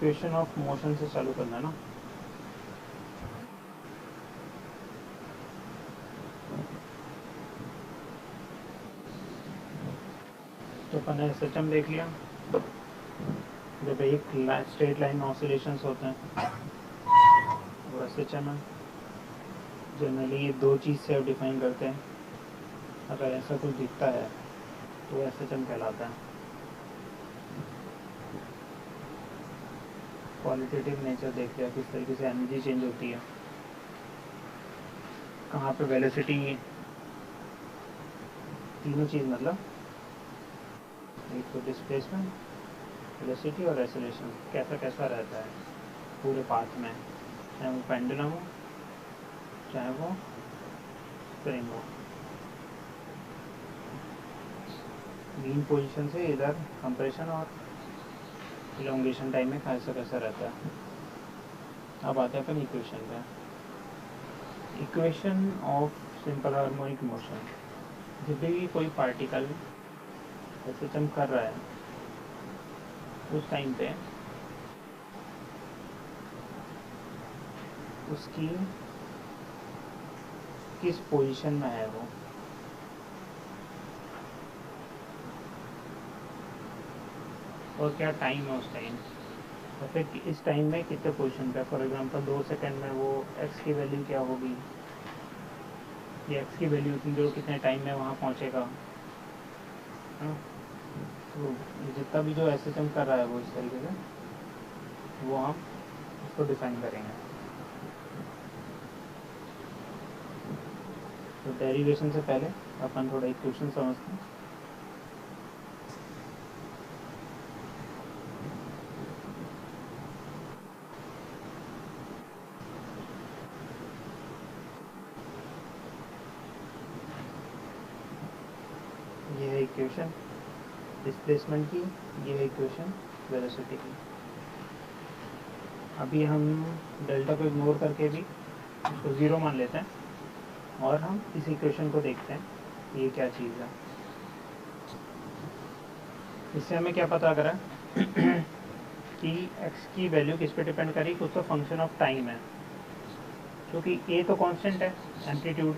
Equation of motion से चालू करना ना। तो अपन ने सिस्टम देख लिया जब एक स्ट्रेट लाइन ऑसिलेशंस होते हैं और सिस्टम है जनरली ये दो चीज़ से डिफाइन करते हैं। अगर ऐसा कुछ दिखता है तो वह सिस्टम कहलाता है। क्वालिटेटिव नेचर देख लिया, किस तरीके से एनर्जी चेंज होती है, कहाँ पे वेलोसिटी, तीनों चीज़ मतलब एक तो डिस्प्लेसमेंट, वेलोसिटी और एक्सेलरेशन कैसा कैसा रहता है पूरे पाथ में, चाहे वो पेंडुलम हो चाहे वो स्प्रिंग हो। मीन पोजीशन से इधर कंप्रेशन और इलोंगेशन टाइम में कैसा कैसा रहता है। अब आते हैं अपन इक्वेशन पे। Equation of simple harmonic motion, जब भी कोई पार्टिकल ऐसे जंप कर रहा है उस टाइम पे उसकी किस पोजीशन में है वो, और क्या टाइम है उस टाइम, और फिर इस टाइम में कितने पोजीशन पे। फॉर एग्जांपल 2 सेकंड में वो एक्स की वैल्यू क्या होगी, ये एक्स की वैल्यू थी जो कितने टाइम में वहाँ पहुँचेगा। तो जितना भी जो ऐसे जंप कर रहा है वो इस तरीके से वो हम उसको डिफाइन करेंगे। तो डेरिवेशन से पहले अपन थोड़ा इक्वेशन समझते हैं। ये है इक्वेशन डिस्प्लेसमेंट की, ये है इक्वेशन वेलोसिटी की। अभी हम डेल्टा को इग्नोर करके भी उसको ज़ीरो मान लेते हैं और हम इस इक्वेशन को देखते हैं ये क्या चीज़ है। इससे हमें क्या पता करा कि x की वैल्यू किस पे डिपेंड करी, कुछ तो फंक्शन ऑफ टाइम है, क्योंकि a तो कांस्टेंट है, एम्पलीट्यूड,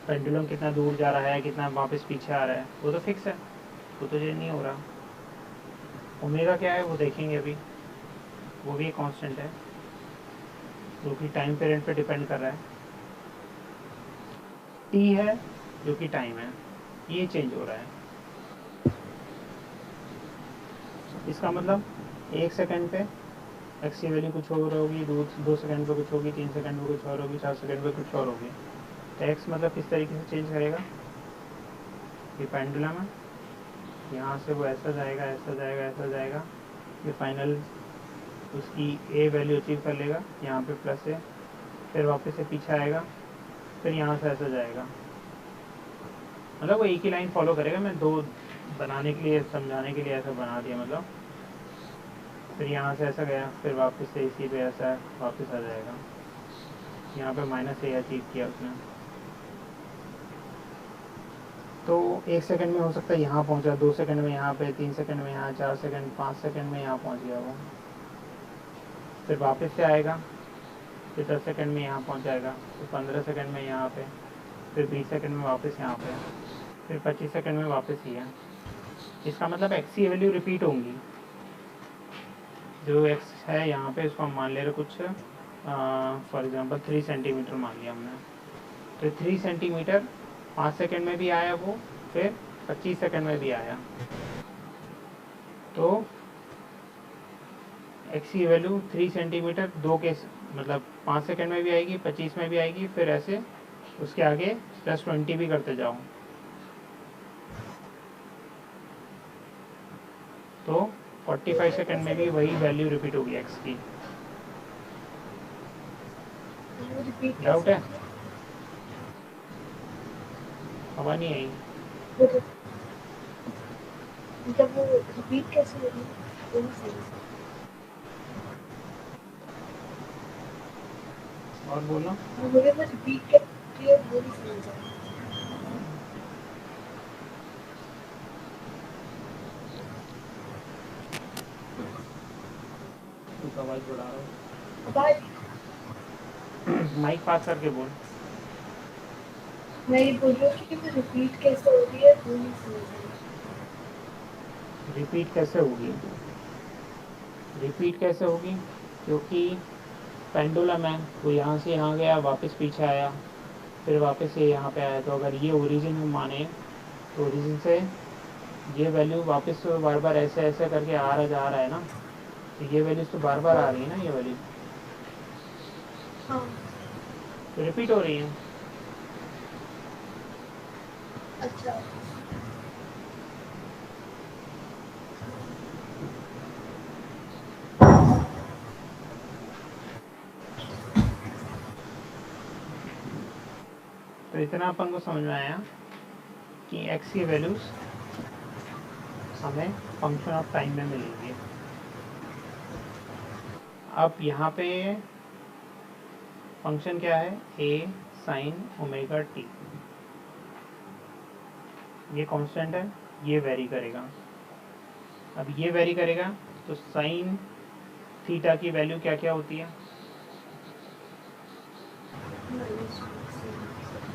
पेंडुलम कितना दूर जा रहा है कितना वापस पीछे आ रहा है वो तो फिक्स है, वो तो चेंज नहीं हो रहा। ओमेगा क्या है वो देखेंगे अभी, वो भी कांस्टेंट है जो कि टाइम पीरियड पे डिपेंड कर रहा है। t है जो कि टाइम है, ये चेंज हो रहा है। इसका मतलब 1 सेकंड पे एक्स की वैल्यू कुछ और होगी, 2 सेकंड पे कुछ होगी, 3 सेकंड पे कुछ और होगी, 4 सेकंड पे कुछ और होगी। तो एक्स मतलब किस तरीके से चेंज करेगा, ये पेंडुलम है, यहाँ से वो ऐसा जाएगा ऐसा जाएगा ऐसा जाएगा, ये फाइनल उसकी ए वैल्यू अचीव कर लेगा, यहाँ पे प्लस है, फिर वापस से पीछे आएगा, फिर यहाँ से ऐसा जाएगा। मतलब वो एक ही लाइन फॉलो करेगा, मैं दो बनाने के लिए समझाने के लिए ऐसा बना दिया। मतलब फिर यहाँ से ऐसा गया, फिर वापस से इसी पे ऐसा वापस आ जाएगा, यहाँ पे माइनस ए अचीव किया उसने। तो 1 सेकंड में हो सकता है यहाँ पहुँचा, 2 सेकंड में यहाँ पे, 3 सेकंड में यहाँ, 4 सेकंड, 5 सेकंड में यहाँ पहुँच गया वो, फिर वापस से आएगा, फिर 10 सेकंड में यहाँ पहुँच जाएगा, फिर 15 सेकंड में यहाँ पे, फिर 20 सेकंड में वापस यहाँ पे, फिर 25 सेकंड में वापस ही है। इसका मतलब एक्स की वैल्यू रिपीट होंगी। जो एक्स है यहाँ पे इसको हम मान ले रहे कुछ फॉर एग्जांपल 3 सेंटीमीटर मान लिया हमने, तो 3 सेंटीमीटर 5 सेकंड में भी आया वो, फिर 25 सेकंड में भी आया। तो एक्स की वैल्यू 3 सेंटीमीटर दो के मतलब 5 सेकंड में भी आएगी, 25 में भी आएगी, फिर ऐसे उसके आगे +20 भी करते जाओ। तो 45 सेकंड में भी वही वैल्यू रिपीट होगी एक्स की। डाउट है? हवा नहीं आई। मतलब वो रिपीट कैसे होगी वो नहीं समझ। और बोलो। मुझे वो रिपीट करती है वो नहीं समझ आया। तो आवाज़ बढ़ा रहा हूँ। आवाज माइक पास करके बोल। मैं ये बोल रही हूँ कि वो रिपीट कैसे हो रही है वो नहीं समझ रही। रिपीट कैसे होगी? रिपीट कैसे होगी? क्योंकि पेंडुलम है, वो यहाँ से यहाँ गया, वापस पीछे आया, फिर वापस ये यहाँ पे आया। तो अगर ये ओरिजिन हम माने तो ओरिजिन से ये वैल्यू वापस बार बार ऐसे ऐसे करके आ रहा जा रहा है ना, तो ये वैल्यूज तो बार बार हाँ आ रही है ना, ये वैल्यू हाँ तो रिपीट हो रही है। अच्छा तो इतना अपन को समझ में आया कि एक्स की वैल्यूज हमें फंक्शन ऑफ टाइम में मिलेंगे। अब यहाँ पे फंक्शन क्या है? ए साइन ओमेगा टी, ये कांस्टेंट है, ये वेरी करेगा। अब ये वेरी करेगा तो साइन थीटा की वैल्यू क्या क्या होती है?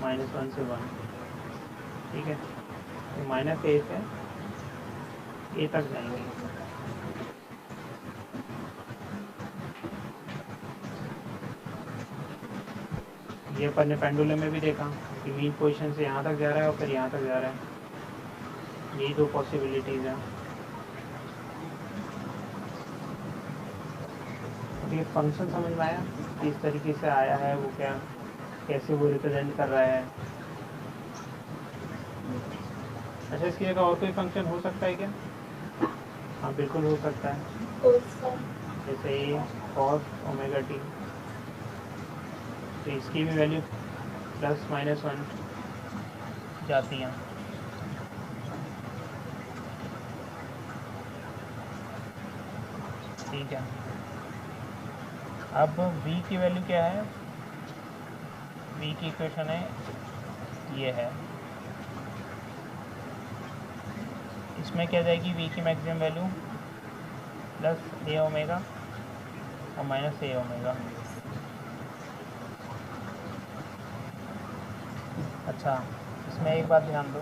-1 से 1। ठीक है, तो -a से a तक जाएंगे। ये अपन ने पेंडुलम में भी देखा कि मीन पोजीशन से यहाँ तक जा रहा है और फिर यहाँ तक जा रहा है। यही दो पॉसिबिलिटीज़ हैं। अब ये फंक्शन समझ में आया किस तरीके से आया है, वो क्या, कैसे वो रिप्रेजेंट कर रहा है। अच्छा, इसकी जगह और कोई फंक्शन हो सकता है क्या? हाँ बिल्कुल हो सकता है, तो इसका जैसे कॉस ओमेगा टी, तो इसकी भी वैल्यू ±1 जाती है। ठीक है, अब v की वैल्यू क्या है? v की इक्वेशन है, ये है। इसमें क्या जाएगी? v की maximum value plus a omega और माइनस a ओमेगा। अच्छा, इसमें एक बात ध्यान दो,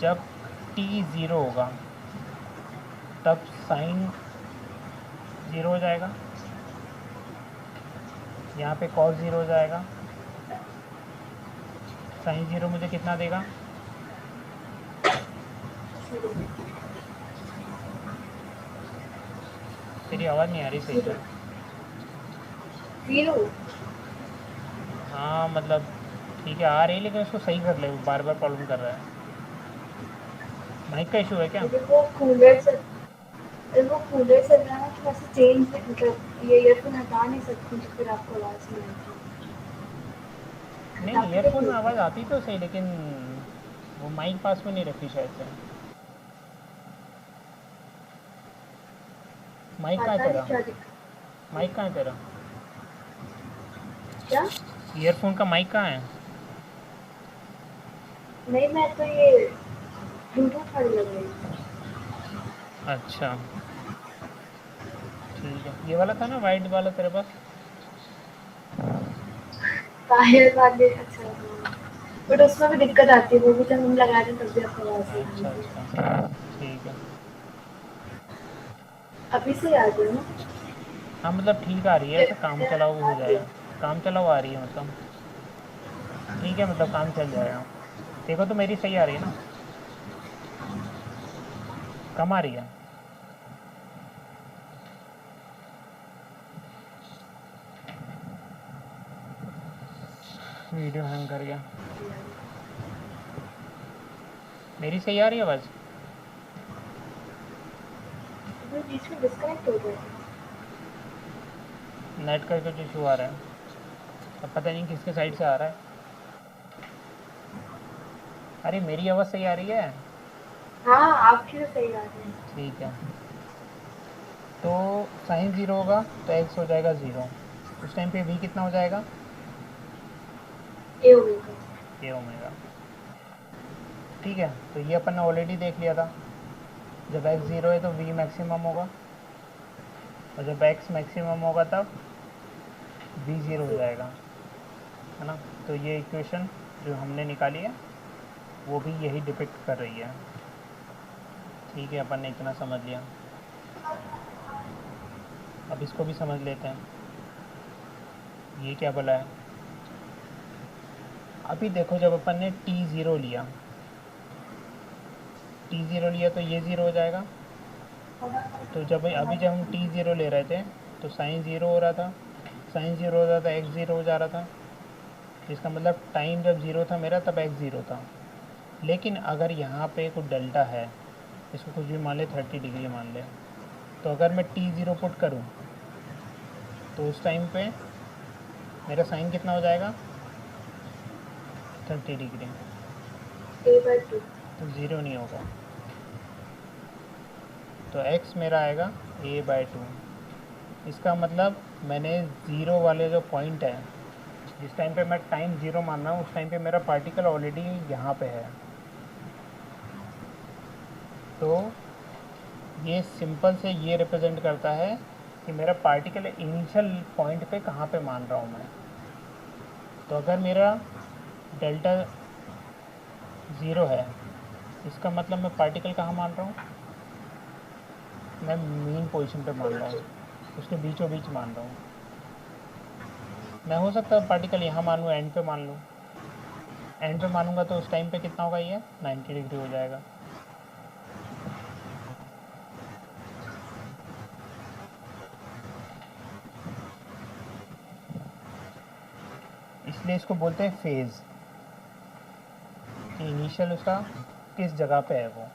जब t 0 होगा तब साइन 0 हो जाएगा, यहाँ पे कॉस 0 हो जाएगा। साइन 0 मुझे कितना देगा? तेरी आवाज़ नहीं आ रही सही से। जीरो हाँ मतलब ठीक है, आ रही है, लेकिन उसको सही कर ले, बार बार प्रॉब्लम कर रहा है। माइक का इशू है क्या? मुझे वो कूलर से वो कूलर चल रहा है तो वैसे चेंज मतलब ये ईयरफोन हटा नहीं सकती तो फिर आपको आवाज़ नहीं आएगी। नहीं, हटा के ईयरफोन में देखिए आवाज़ आती तो सही, लेकिन वो माइक पास में नहीं रखी शायद से। माइक कहाँ है आता नहीं तेरा? क्या माइक कहाँ है तेरा? क्या ईयरफोन का माइक कहाँ है? नहीं मैं तो ये ब्लूटूथ वाली लग रही हूँ। अच्छा ठीक है, ये वाला था ना वाइट वाला तेरे पास? वायर वाले अच्छा बट उसमें भी दिक्कत आती है वो भी जब हम लगा रहे हैं तब भी आपको आवाज़ नहीं आ अच्छा रही है। अच्छा ठीक है। अभी से आ गए ना हाँ मतलब ठीक आ रही है, ऐसा काम मैंने चलाओ हटा हो दिया। जाएगा। काम चलाओ आ रही है मतलब, ठीक है, मतलब काम चल जाएगा। देखो तो मेरी सही आ रही है ना? कम आ रही है? वीडियो हैंग कर गया। मेरी सही आ रही है आवाज़? अभी बीच में डिस्कनेक्ट हो गया था। नेट का कुछ इशू आ रहा है, अब पता नहीं किसके साइड से आ रहा है। अरे मेरी आवाज़ सही आ रही है? हाँ आपकी तो सही बात है। ठीक है, तो साइन 0 होगा तो एक्स हो जाएगा 0। उस टाइम पे v कितना हो जाएगा? ये होगा a ओमेगा। ठीक है, तो ये अपन ने ऑलरेडी देख लिया था, जब x 0 है तो v मैक्सिमम होगा। और जब x मैक्सिमम होगा तब v ज़ीरो हो जाएगा, है ना। तो ये इक्वेशन जो हमने निकाली है वो भी यही डिपिक्ट कर रही है। ठीक है, अपन ने इतना समझ लिया, अब इसको भी समझ लेते हैं। ये क्या बोला है, अभी देखो जब अपन ने t0 लिया, t0 लिया तो ये ज़ीरो हो जाएगा। तो जब हम t0 ले रहे थे तो साइन ज़ीरो हो रहा था, साइन ज़ीरो हो रहा था, x ज़ीरो हो जा रहा था। इसका मतलब टाइम जब ज़ीरो था मेरा तब x ज़ीरो था। लेकिन अगर यहाँ पे कुछ डेल्टा है, इसको कुछ भी मान ले, 30 डिग्री मान ले, तो अगर मैं t0 पुट करूँ तो उस टाइम पे मेरा साइन कितना हो जाएगा, 30 डिग्री। a/2 तो ज़ीरो नहीं होगा, तो x मेरा आएगा a/2। इसका मतलब मैंने ज़ीरो वाले जो पॉइंट है, जिस टाइम पे मैं टाइम ज़ीरो मान रहा हूँ उस टाइम पे मेरा पार्टिकल ऑलरेडी यहाँ पे है। तो ये सिंपल से ये रिप्रेजेंट करता है कि मेरा पार्टिकल इनिशियल पॉइंट पे कहाँ पे मान रहा हूँ मैं। तो अगर मेरा डेल्टा ज़ीरो है, इसका मतलब मैं पार्टिकल कहाँ मान रहा हूँ, मैं मेन पोजीशन पे मान रहा हूँ, उसके बीचों बीच मान रहा हूँ। मैं हो सकता है पार्टिकल यहाँ मान लूँ, एंड पे मान लूँ। एंड पे मानूंगा तो उस टाइम पे कितना होगा, ये 90 डिग्री हो जाएगा। इसलिए इसको बोलते हैं फेज़, कि इनिशियल उसका किस जगह पे है वो।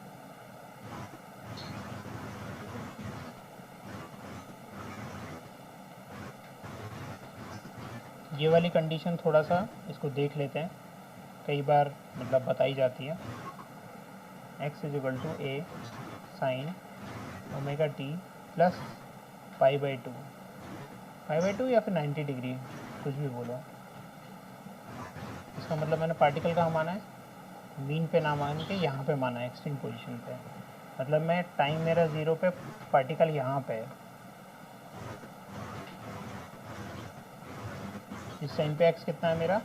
ये वाली कंडीशन थोड़ा सा इसको देख लेते हैं, कई बार मतलब बताई जाती है। x is equal to a sine omega t plus π/2, π/2 या फिर 90 डिग्री, कुछ भी बोलो। इसका मतलब मैंने पार्टिकल कहाँ माना है, मीन पे ना मान के यहाँ पे माना है, एक्सट्रीम पोजीशन पे। मतलब मैं टाइम मेरा ज़ीरो पे, पार्टिकल यहाँ पे है। इस टाइम पे x कितना है मेरा,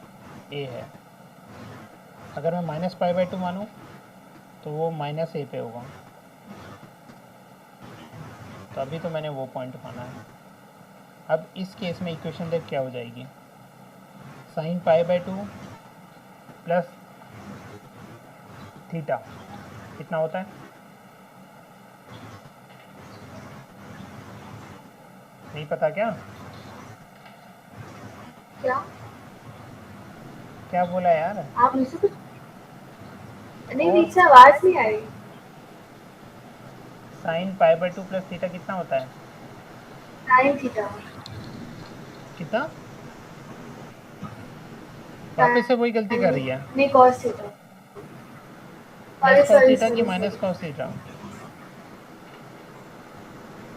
a है। अगर मैं माइनस π/2 मानूँ तो वो माइनस a पे होगा। तो अभी तो मैंने वो पॉइंट माना है। अब इस केस में इक्वेशन देख क्या हो जाएगी, साइन π/2 प्लस थीटा कितना होता है, नहीं पता क्या, क्या क्या बोला यार। आप मुझसे कुछ नहीं, और ठीक से आवाज नहीं आई। साइन π/2 प्लस थीटा कितना होता है, साइन थीटा, कितना, वापस से वही गलती कर रही है। नहीं cos theta, plus sorry cos sorry theta कि sorry minus sorry, cos theta.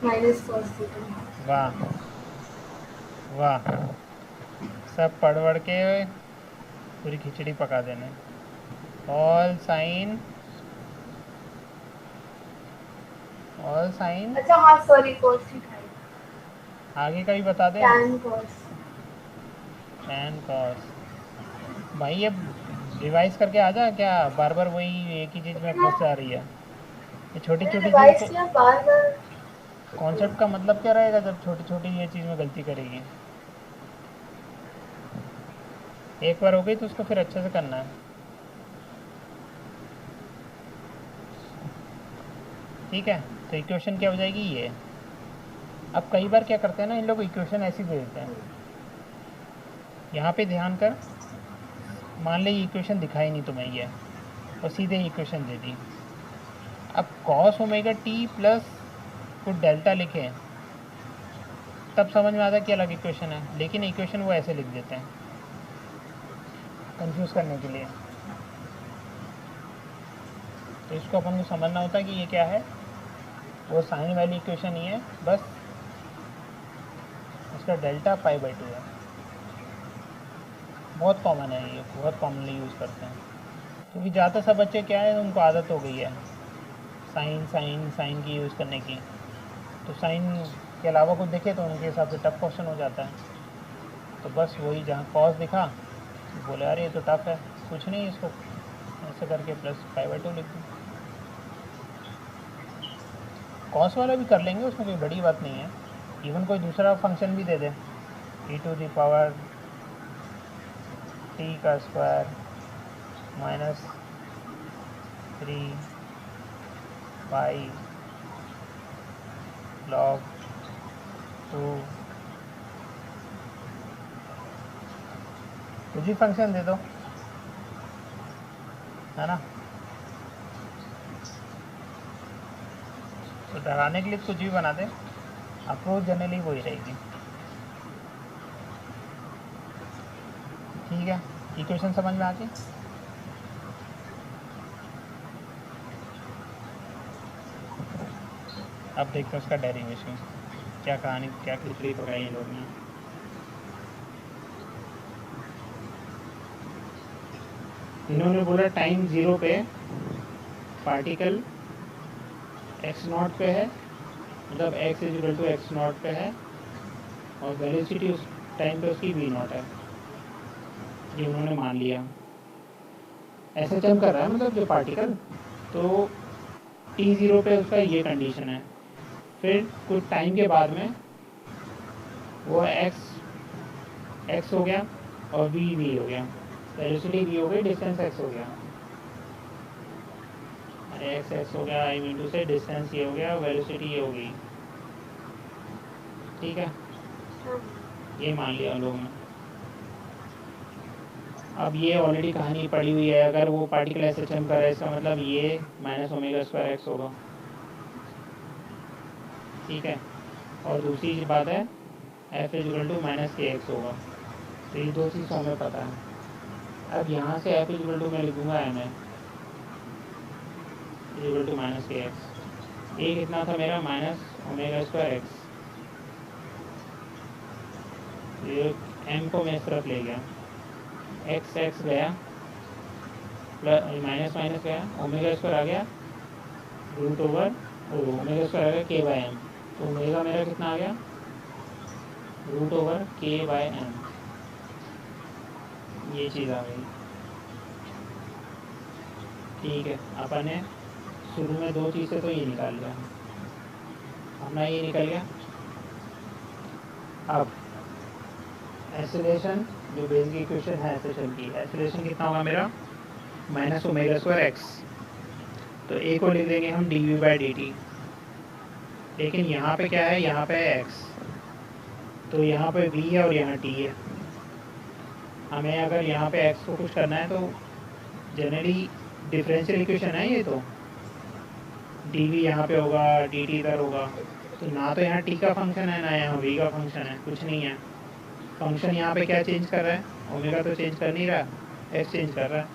Minus cos theta. वाह वाह, सब पढ़ पढ़ के पूरी खिचड़ी पका देने। ऑल साइन अच्छा हाँ सॉरी, कॉस थीटा है, आगे का भी बता दे, टैन कॉस। Tan cos. भाई ये रिवाइज करके आ जा, क्या बार बार वही एक ही चीज़ में फंस जा रही है। ये छोटी मैंने छोटी चीज़ रिवाइज को, किया बार बार। कॉन्सेप्ट का मतलब क्या रहेगा जब छोटी छोटी ये चीज़ में गलती करेगी। एक बार हो गई तो उसको फिर अच्छे से करना है, ठीक है। तो इक्वेशन क्या हो जाएगी ये। अब कई बार क्या करते हैं ना, इन लोग इक्वेशन ऐसी दे देते हैं। यहाँ पे ध्यान कर, मान ले ये इक्वेशन दिखाई नहीं तुम्हें ये, और सीधे इक्वेशन दे दी। अब कॉस ओमेगा टी प्लस कुछ डेल्टा लिखे तब समझ में आता है कि अलग इक्वेशन है, लेकिन इक्वेशन वो ऐसे लिख देते हैं कंफ्यूज करने के लिए। तो इसको अपन को समझना होता है कि ये क्या है, वो साइन वाली इक्वेशन ही है, बस इसका डेल्टा π/2 है। बहुत कॉमन है ये, बहुत कॉमनली यूज़ करते हैं, क्योंकि ज़्यादा सब बच्चे क्या है, उनको आदत हो गई है साइन साइन साइन की यूज़ करने की। तो साइन के अलावा कुछ दिखे तो उनके हिसाब से टफ क्वेश्चन हो जाता है। तो बस वही जहाँ कॉस दिखा बोले यार ये तो टफ है, कुछ नहीं इसको ऐसे करके प्लस 5/2 लिख दूँ। कॉस वाला भी कर लेंगे, उसमें कोई बड़ी बात नहीं है। इवन कोई दूसरा फंक्शन भी दे दे, e to the power t का स्क्वायर माइनस 3 पाई log 2, कुछ भी फंक्शन दे दो, है ना। तो डराने के लिए कुछ भी बना दे, अप्रोच जनरली वही रहेगी। ठीक है, इक्वेशन समझ में आ गई। अब देखते हैं उसका डेरिवेशन, क्या कहानी, क्या खिचड़ी पकाई इन लोगों ने। इन्होंने बोला टाइम 0 पे पार्टिकल x0 पे है, मतलब x इक्वल टू x0 पे है, और वेलोसिटी उस टाइम पे उसकी v0 है। ये उन्होंने मान लिया। SHM कर रहा है मतलब जो पार्टिकल, तो t0 पे उसका ये कंडीशन है। फिर कुछ टाइम के बाद में वो x हो गया और v हो गया, वेलोसिटी v हो गई, डिस्टेंस x हो गया, अरे x हो गया, आई मीन टू से डिस्टेंस ये हो गया, वेलोसिटी ये हो गई। ठीक है, ये मान लिया हम लोगों ने। अब ये ऑलरेडी कहानी पड़ी हुई है, अगर वो पार्टिकल SHM कर रहा है इसका मतलब ये माइनस ओमेगा स्क्वायर x होगा। ठीक है, और दूसरी बात है f इक्वल टू माइनस के एक्स होगा। तो ये दो चीज़ हमें पता है। अब यहाँ से f इक्वल टू मैं लिखूँगा एम इक्वल टू माइनस के एक्स। ये कितना था मेरा, माइनस ओमेगा स्क्वायर एक्स। ये m को मैं इस तरफ ले गया, x गया, प्लस माइनस माइनस गया, ओमेगा स्क्वायर आ गया, रूट ओवर ओमेगा स्क्वायर आ गया के बाई एम। तो ओमेगा मेरा कितना आ गया, रूट ओवर के बाई एम। ये चीज़ आ गई। ठीक है, अपन ने शुरू में दो चीज़ें तो ये निकाल लिया, अपना ये निकल गया। अब एक्सेलरेशन जो बेसिक इक्वेशन है एक्सेलरेशन की, एक्सेलरेशन कितना होगा मेरा, माइनस ओमेगा स्क्वायर एक्स। तो ए को लिख देंगे हम d v by d t. लेकिन यहाँ पे क्या है, यहाँ पे है एक्स, तो यहाँ पे v है और यहाँ t है। हमें अगर यहाँ पे x को कुछ करना है तो जनरली डिफरेंशियल इक्वेशन है ये, तो dv यहाँ पे होगा, dt इधर होगा। तो ना तो यहाँ t का फंक्शन है ना यहाँ v का फंक्शन है, कुछ नहीं है। फंक्शन यहाँ पे क्या चेंज कर रहा है, ओमेगा तो चेंज कर नहीं रहा, x चेंज कर रहा है।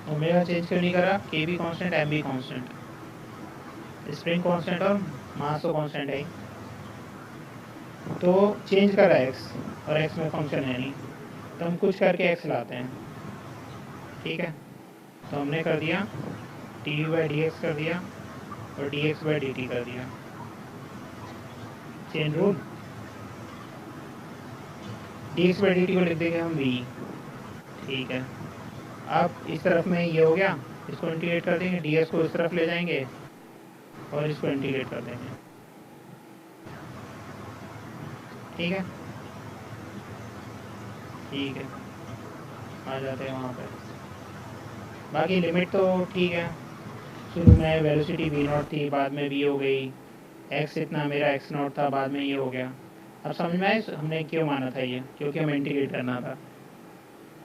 ओमेगा चेंज क्यों नहीं कर रहा, k भी कॉन्स्टेंट, m भी कॉन्स्टेंट, स्प्रिंग कॉन्स्टेंट और मास तो कॉन्स्टेंट है। तो चेंज कर रहा है x, और x में फंक्शन है नहीं, तो हम कुछ करके x लाते हैं। ठीक है, तो हमने कर दिया टी बाई डी एक्स कर दिया और D x by d T कर दिया, chain rule. D x by d T को लिख देंगे हम v। ठीक है, अब इस तरफ में ये हो गया, इसको इंटीग्रेट कर देंगे, डी एक्स को इस तरफ ले जाएंगे और इसको इंटीग्रेट कर देंगे। ठीक है, ठीक है, आ जाते हैं वहाँ पे। बाकी लिमिट तो ठीक है, शुरू में वेलोसिटी v0 थी, बाद में v हो गई, x इतना मेरा x0 था, बाद में ये हो गया। अब समझ में आए हमने क्यों माना था ये, क्योंकि हमें इंटीग्रेट करना था।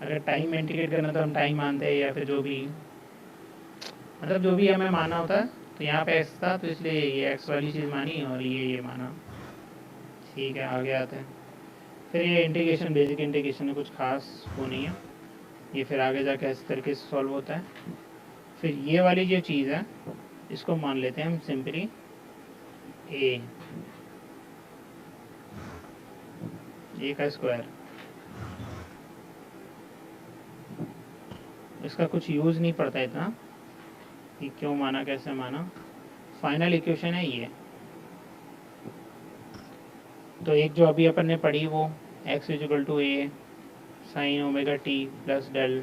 अगर टाइम में इंटीग्रेट करना तो हम टाइम मानते हैं, या फिर जो भी मतलब जो भी हमें माना होता है। तो यहाँ पे x था तो इसलिए ये x वाली चीज़ मानी और ये माना। ठीक है, आगे आते हैं। फिर ये इंटीग्रेशन बेसिक इंटीग्रेशन है, कुछ खास वो नहीं है, ये फिर आगे जाके इस तरीके से सॉल्व होता है। फिर ये वाली जो चीज़ है इसको मान लेते हैं हम सिंपली ए का स्क्वायर। इसका कुछ यूज़ नहीं पड़ता इतना कि क्यों माना कैसे माना, फाइनल इक्वेशन है ये। तो एक जो अभी अपन ने पढ़ी वो x equal to a sine omega t plus del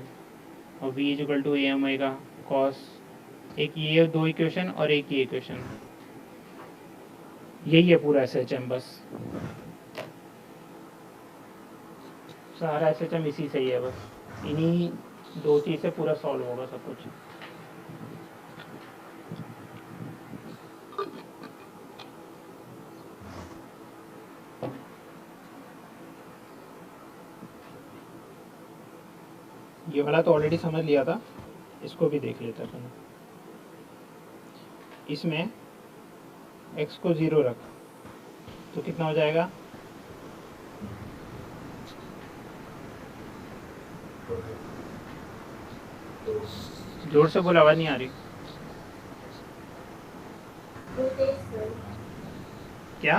और v equal to a omega cos, एक ये दो इक्वेशन और एक ये इक्वेशन, यही है पूरा SHM। बस सारा SHM इसी से ही है, बस इन्हीं दो चीज़ से पूरा सॉल्व होगा सब कुछ। ये वाला तो ऑलरेडी समझ लिया था, इसको भी देख लेते हैं। इसमें x को 0 रख तो कितना हो जाएगा, जोर से बोला, आवाज नहीं आ रही क्या?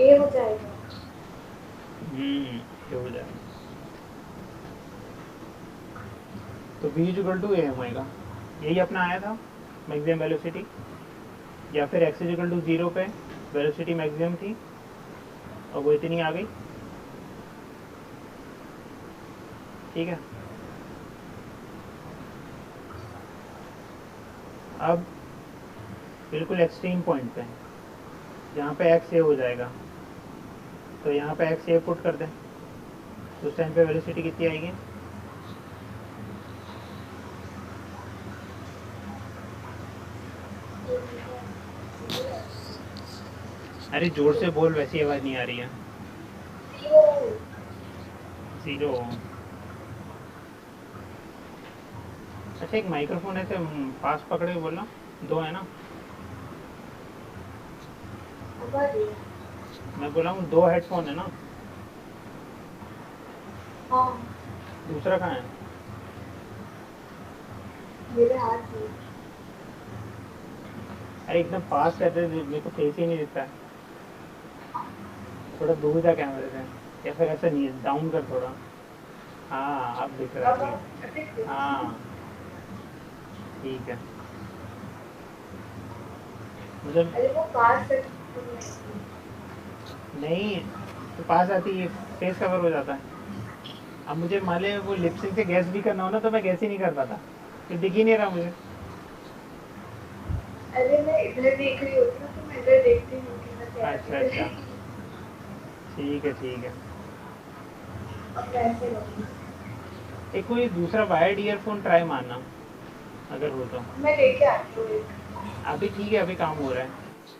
ए हो जाएगा। ये हो जाएगा। तो v इजिकल टू ए होएगा, यही अपना आया था मैक्सिमम वेलोसिटी, या फिर x इजिकल टू 0 पे वेलोसिटी मैक्सिमम थी और वो इतनी आ गई। ठीक है, अब बिल्कुल एक्सट्रीम पॉइंट पे जहाँ पे x ए हो जाएगा, तो यहाँ पे x ए पुट कर दें, तो उस टाइम पे वेलोसिटी कितनी आएगी, अरे जोर से बोल, वैसी आवाज़ नहीं आ रही है। 0। अच्छा, एक माइक्रोफोन ऐसे पास पकड़े बोलना, दो है ना? मैं बोला हूँ 2 हेडफोन है ना? हाँ, दूसरा कहाँ है? मेरे हाथ में। अरे एकदम पास रहते, मेरे को फेस ही नहीं दिखता है। थोड़ा दूर जा कैमरे से, या फिर ऐसा नहीं है, डाउन कर थोड़ा। हाँ, अब दिख रहा है। हाँ ठीक है, मतलब अरे वो पास नहीं, तो पास आती है फेस कवर हो जाता है। अब मुझे मान ले वो लिपसिंग से गैस भी करना हो ना, तो मैं गैस ही नहीं कर पाता, तो दिख ही नहीं रहा मुझे। अरे मैं इधर देख रही होती हूँ, तो मैं इधर देखती हूँ कि मैं क्या अच्छा अच्छा, ठीक है ठीक है। अब कैसे लूँगी? एक कोई दूसरा वायर्ड ईयरफोन ट्राई मारना अगर हो तो। मैं लेके आती हूँ एक। अभी ठीक है, अभी काम हो रहा है,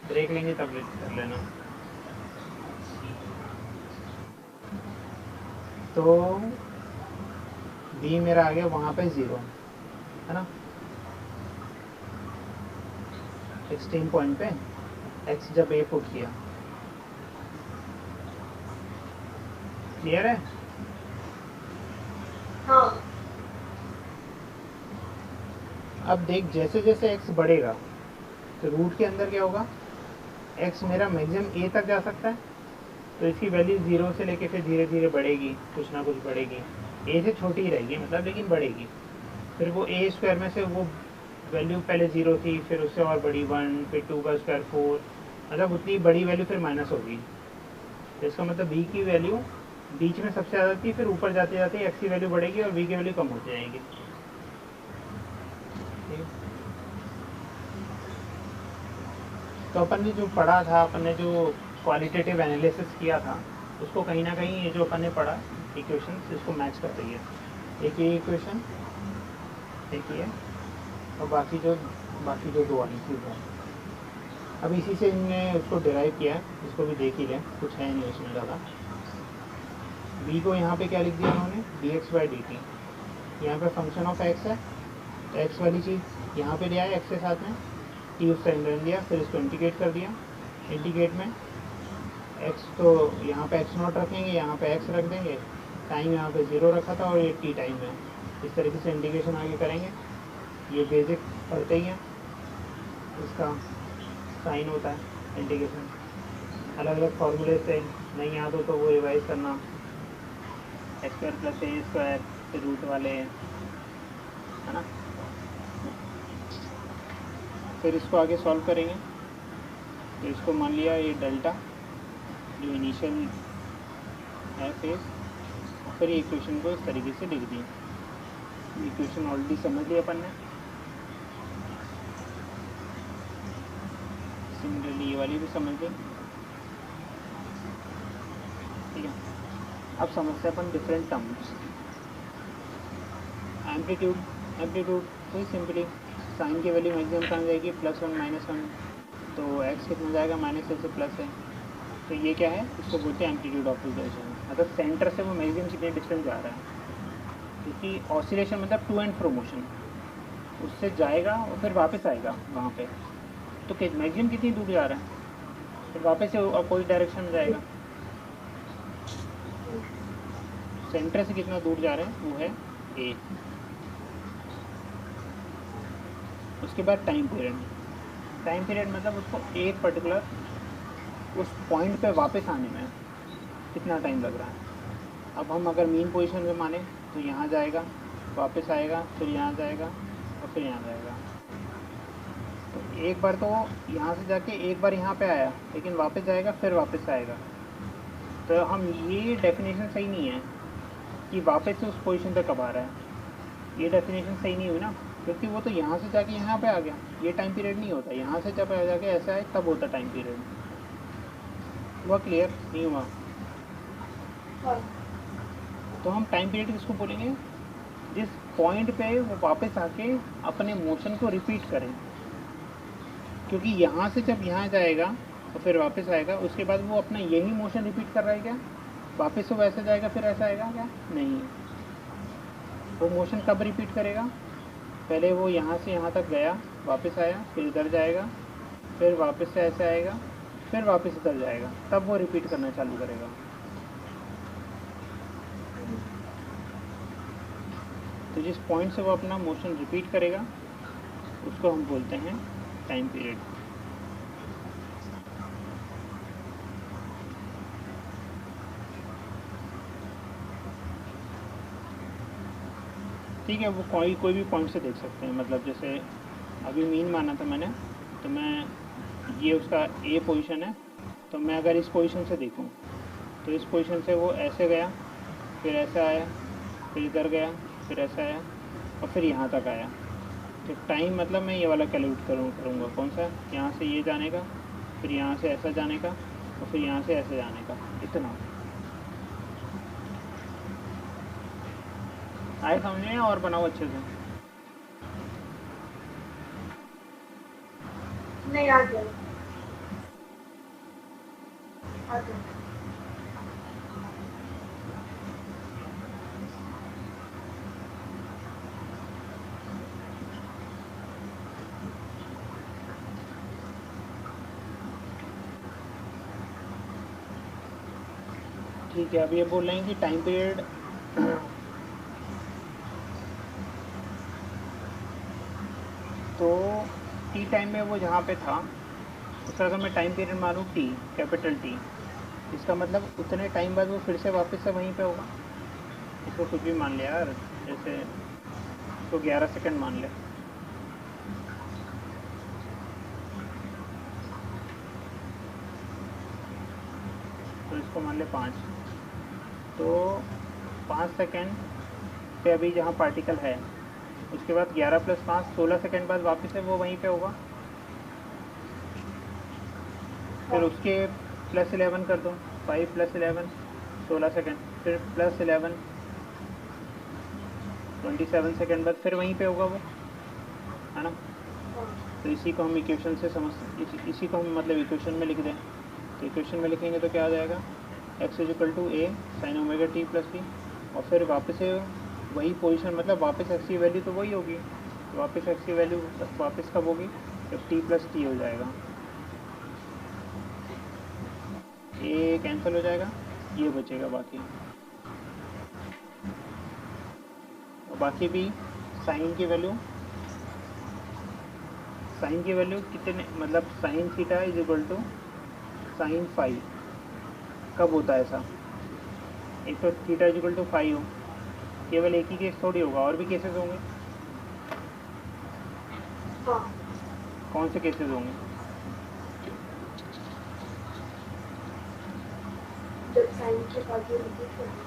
ब्रेक लेंगे तब कर लेना। तो बी मेरा आ गया वहाँ पे 0 है ना, एक्सट्रीम पॉइंट पे x जब ए पुट किया। क्लियर है? हाँ, अब देख, जैसे जैसे x बढ़ेगा तो रूट के अंदर क्या होगा, x मेरा मैक्सिमम a तक जा सकता है, तो इसकी वैल्यू 0 से लेके फिर धीरे धीरे बढ़ेगी, कुछ ना कुछ बढ़ेगी, a से छोटी ही रहेगी मतलब, लेकिन बढ़ेगी। फिर वो a स्क्वायर में से वो वैल्यू पहले 0 थी, फिर उससे और बड़ी 1, फिर 2 का स्क्वायर 4, मतलब उतनी बड़ी वैल्यू फिर माइनस होगी। तो इसका मतलब b की वैल्यू बीच में सबसे ज़्यादा थी, फिर ऊपर जाते जाते x की वैल्यू बढ़ेगी और v की वैल्यू कम होती जाएगी। तो अपन ने जो पढ़ा था, अपन ने जो क्वालिटेटिव एनालिसिस किया था, उसको कहीं ना कहीं ये जो अपन ने पढ़ा इक्वेशंस इसको मैच कर रही है। एक ये इक्वेशन, एक ये, और बाकी जो दो आई थी वो। अब इसी से इनने उसको डिराइव किया है, इसको भी देख ही लें, कुछ है नहीं उसमें ज़्यादा। b को यहाँ पे क्या लिख दिया उन्होंने, dx/dt, यहाँ पे फंक्शन ऑफ x है, तो x वाली चीज़ यहाँ पे लिया है x के साथ में, t उस टाइम रन दिया, फिर इसको इंटीग्रेट कर दिया। इंटीग्रेट में x तो यहाँ पे x0 रखेंगे, यहाँ पे x रख देंगे, टाइम यहाँ पे 0 रखा था और ये t टाइम है, इस तरीके से इंटीग्रेशन आगे करेंगे। ये बेसिक पढ़ते ही हैं, इसका साइन होता है इंटीग्रेशन, अलग अलग फार्मूले से नहीं याद हो तो वो रिवाइज करना, x² + a² फिर रूट वाले, है ना। फिर इसको आगे सॉल्व करेंगे, तो इसको मान लिया ये डेल्टा जो इनिशियल है फेज, और फिर ये इक्वेशन को इस तरीके से लिख दी। इक्वेशन ऑलरेडी समझ लिया अपन ने। सिमिलरली ये वाली भी समझ ली, ठीक है। अब समझते हैं अपन डिफरेंट टर्म्स। एम्पलीट्यूड, एम्पलीट्यूड तो सिंपली साइन की वैल्यू मैक्सिमम कहाँ जाएगी, +1 -1, तो एक्स कितना जाएगा, -1 से प्लस है, तो ये क्या है, इसको बोलते हैं एम्पलीट्यूड ऑफ ऑसिलेशन। मतलब सेंटर से वो मैक्सिमम कितने डिस्टेंस जा रहा है, क्योंकि ऑसिलेशन मतलब टू एंड फ्रो मोशन, उससे जाएगा और फिर वापस आएगा वहाँ पे, तो मैक्सिमम कितनी दूर जा रहा है, फिर वापस से अपोजिट डायरेक्शन में जाएगा। सेंटर से कितना दूर जा रहे हैं वो है ए। उसके बाद टाइम पीरियड, टाइम पीरियड मतलब उसको एक पर्टिकुलर उस पॉइंट पे वापस आने में कितना टाइम लग रहा है। अब हम अगर मीन पोजीशन में माने तो यहाँ जाएगा, वापस आएगा, फिर यहाँ जाएगा और फिर यहाँ जाएगा। तो एक बार तो यहाँ से जाके एक बार यहाँ पे आया, लेकिन वापस जाएगा फिर वापस आएगा। तो हम ये डेफिनेशन सही नहीं है कि वापस से उस पोजीशन पे कब आ रहा है, ये डेफिनेशन सही नहीं हुई ना, क्योंकि वो तो यहाँ से जाके यहाँ पे आ गया, ये टाइम पीरियड नहीं होता। यहाँ से जब जाके ऐसा है तब होता टाइम पीरियड। हुआ क्लियर नहीं हुआ? तो हम टाइम पीरियड किसको बोलेंगे, जिस पॉइंट पे वो वापस आके अपने मोशन को रिपीट करें, क्योंकि यहाँ से जब यहाँ जाएगा और फिर वापस आएगा, उसके बाद वो अपना यही मोशन रिपीट कर रहा है क्या, वापस से वो ऐसा जाएगा फिर ऐसा आएगा क्या, नहीं। वो मोशन कब रिपीट करेगा, पहले वो यहाँ से यहाँ तक गया, वापस आया, फिर इधर जाएगा, फिर वापस से ऐसे आएगा, फिर वापस इधर जाएगा, तब वो रिपीट करना चालू करेगा। तो जिस पॉइंट से वो अपना मोशन रिपीट करेगा उसको हम बोलते हैं टाइम पीरियड। ठीक है, वो कोई भी पॉइंट से देख सकते हैं। मतलब जैसे अभी मीन माना था मैंने, तो मैं ये उसका ए पोजीशन है, तो मैं अगर इस पोजीशन से देखूं तो इस पोजीशन से वो ऐसे गया, फिर ऐसा आया, फिर इधर गया, फिर ऐसा आया और फिर यहाँ तक आया। तो टाइम मतलब मैं ये वाला कैलकुलेट करूँगा कौन सा, यहाँ से ये जाने का, फिर यहाँ से ऐसा जाने का और फिर यहाँ से ऐसे जाने का, इतना। आए समझ में और बनाओ अच्छे से। नहीं आ गया, आ गया। ठीक है, अब ये बोल रहे हैं कि टाइम पीरियड तो टी टाइम में वो जहाँ पे था उसका अगर मैं टाइम पीरियड मानूँ टी, कैपिटल टी, इसका मतलब उतने टाइम बाद वो फिर से वापस से वहीं पे होगा। इसको कुछ भी मान लिया यार, जैसे इसको 11 सेकंड मान ले, तो इसको मान ले 5, तो 5 सेकंड पे अभी जहाँ पार्टिकल है, उसके बाद 11 + 5 16 सेकंड बाद वापस से वो वहीं पे होगा। फिर उसके +11 कर दो, 5 + 11 16 सेकंड, फिर +11 27 सेकंड बाद फिर वहीं पे होगा वो, है ना। तो इसी को हम इक्वेशन से इसी को हम मतलब इक्वेशन में लिख दें। तो इक्वेशन में लिखेंगे तो क्या आ जाएगा, x = a sin ωt + t, और फिर वापस से वही पोजीशन, मतलब वापस x की वैल्यू तो वही होगी, तो वापस x की वैल्यू वापस कब होगी, जब t + t हो जाएगा। ये कैंसिल हो जाएगा, ये बचेगा बाकी, और बाकी भी साइन की वैल्यू कितने, मतलब sin θ = sin फाई, कब होता है ऐसा, एक तो थीटा = फाई हो, केवल एक ही केस थोड़ी होगा, और भी केसेस होंगे। हाँ, कौन से केसेस होंगे, टाइम के बाद ये रिपीट करना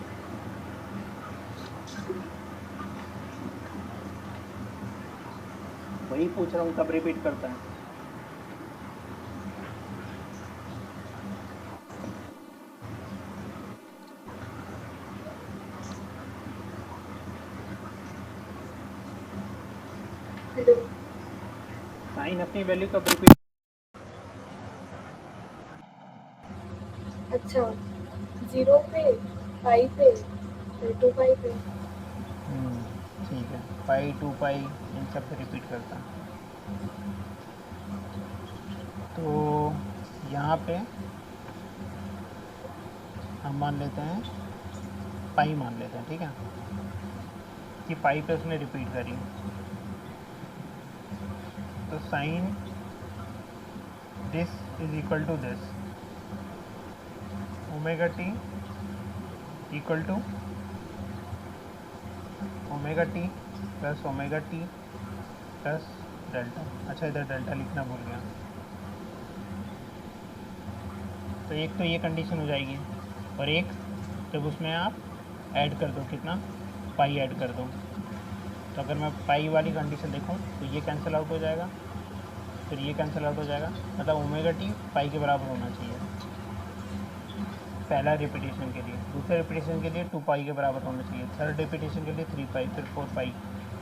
वही पूछ रहा हूँ कब रिपीट करता है। हेलो साइन अपनी वैल्यू कब रिपीट। अच्छा 0 पे पाई पे फिर 2 पाई पे ठीक है, पाई 2 पाई इन सब पे रिपीट करता है। तो यहाँ पे हम मान लेते हैं पाई मान लेते हैं, ठीक है, कि पाई पे उसने रिपीट करी। तो sine this is equal to this, omega t equal to omega t plus omega t plus delta. अच्छा, इधर डेल्टा लिखना भूल गया। तो एक तो ये कंडीशन हो जाएगी, और एक जब उसमें आप ऐड कर दो, कितना पाई ऐड कर दो, तो अगर मैं पाई वाली कंडीशन देखूं तो ये कैंसिल आउट हो जाएगा, फिर ये कैंसिल आउट हो जाएगा, मतलब ओमेगा टी पाई के बराबर होना चाहिए पहला रिपीटेशन के लिए। दूसरे रिपीटेशन के लिए 2 पाई के बराबर होना चाहिए। थर्ड रिपीटेशन के लिए 3 पाई, फिर 4 पाई।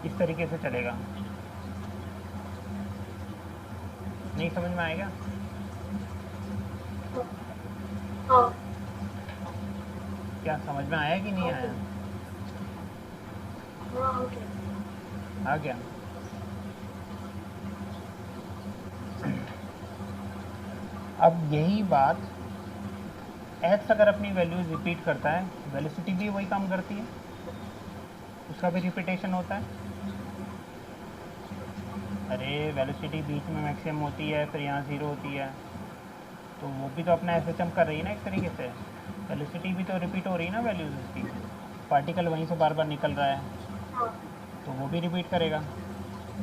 इस तरीके से चलेगा। नहीं समझ में आएगा? हाँ क्या समझ में आया कि नहीं आया? हाँ ओके आ गया। अब यही बात x अगर अपनी वैल्यू रिपीट करता है, वेलोसिटी भी वही काम करती है, उसका भी रिपीटेशन होता है। अरे वेलोसिटी बीच में मैक्सिमम होती है, फिर यहाँ 0 होती है, तो वो भी तो अपना एसएचएम कर रही है ना एक तरीके से। वेलोसिटी भी तो रिपीट हो रही है ना वैल्यूज उसकी, पार्टिकल वहीं से बार बार निकल रहा है, हाँ तो वो भी रिपीट करेगा।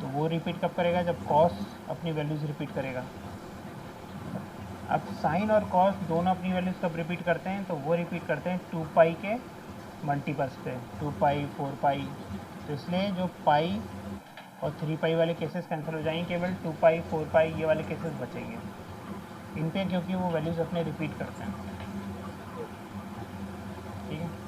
तो वो रिपीट कब करेगा? जब कॉस अपनी वैल्यूज़ रिपीट करेगा। अब साइन और कॉस दोनों अपनी वैल्यूज़ कब रिपीट करते हैं? तो वो रिपीट करते हैं 2 पाई के मल्टीपल्स पे, 2 पाई 4 पाई। तो इसलिए जो पाई और 3 पाई वाले केसेस कैंसिल हो जाएंगे, केवल 2 पाई 4 पाई ये वाले केसेस बचेंगे इन पे, क्योंकि वो वैल्यूज़ अपने रिपीट करते हैं। ठीक है,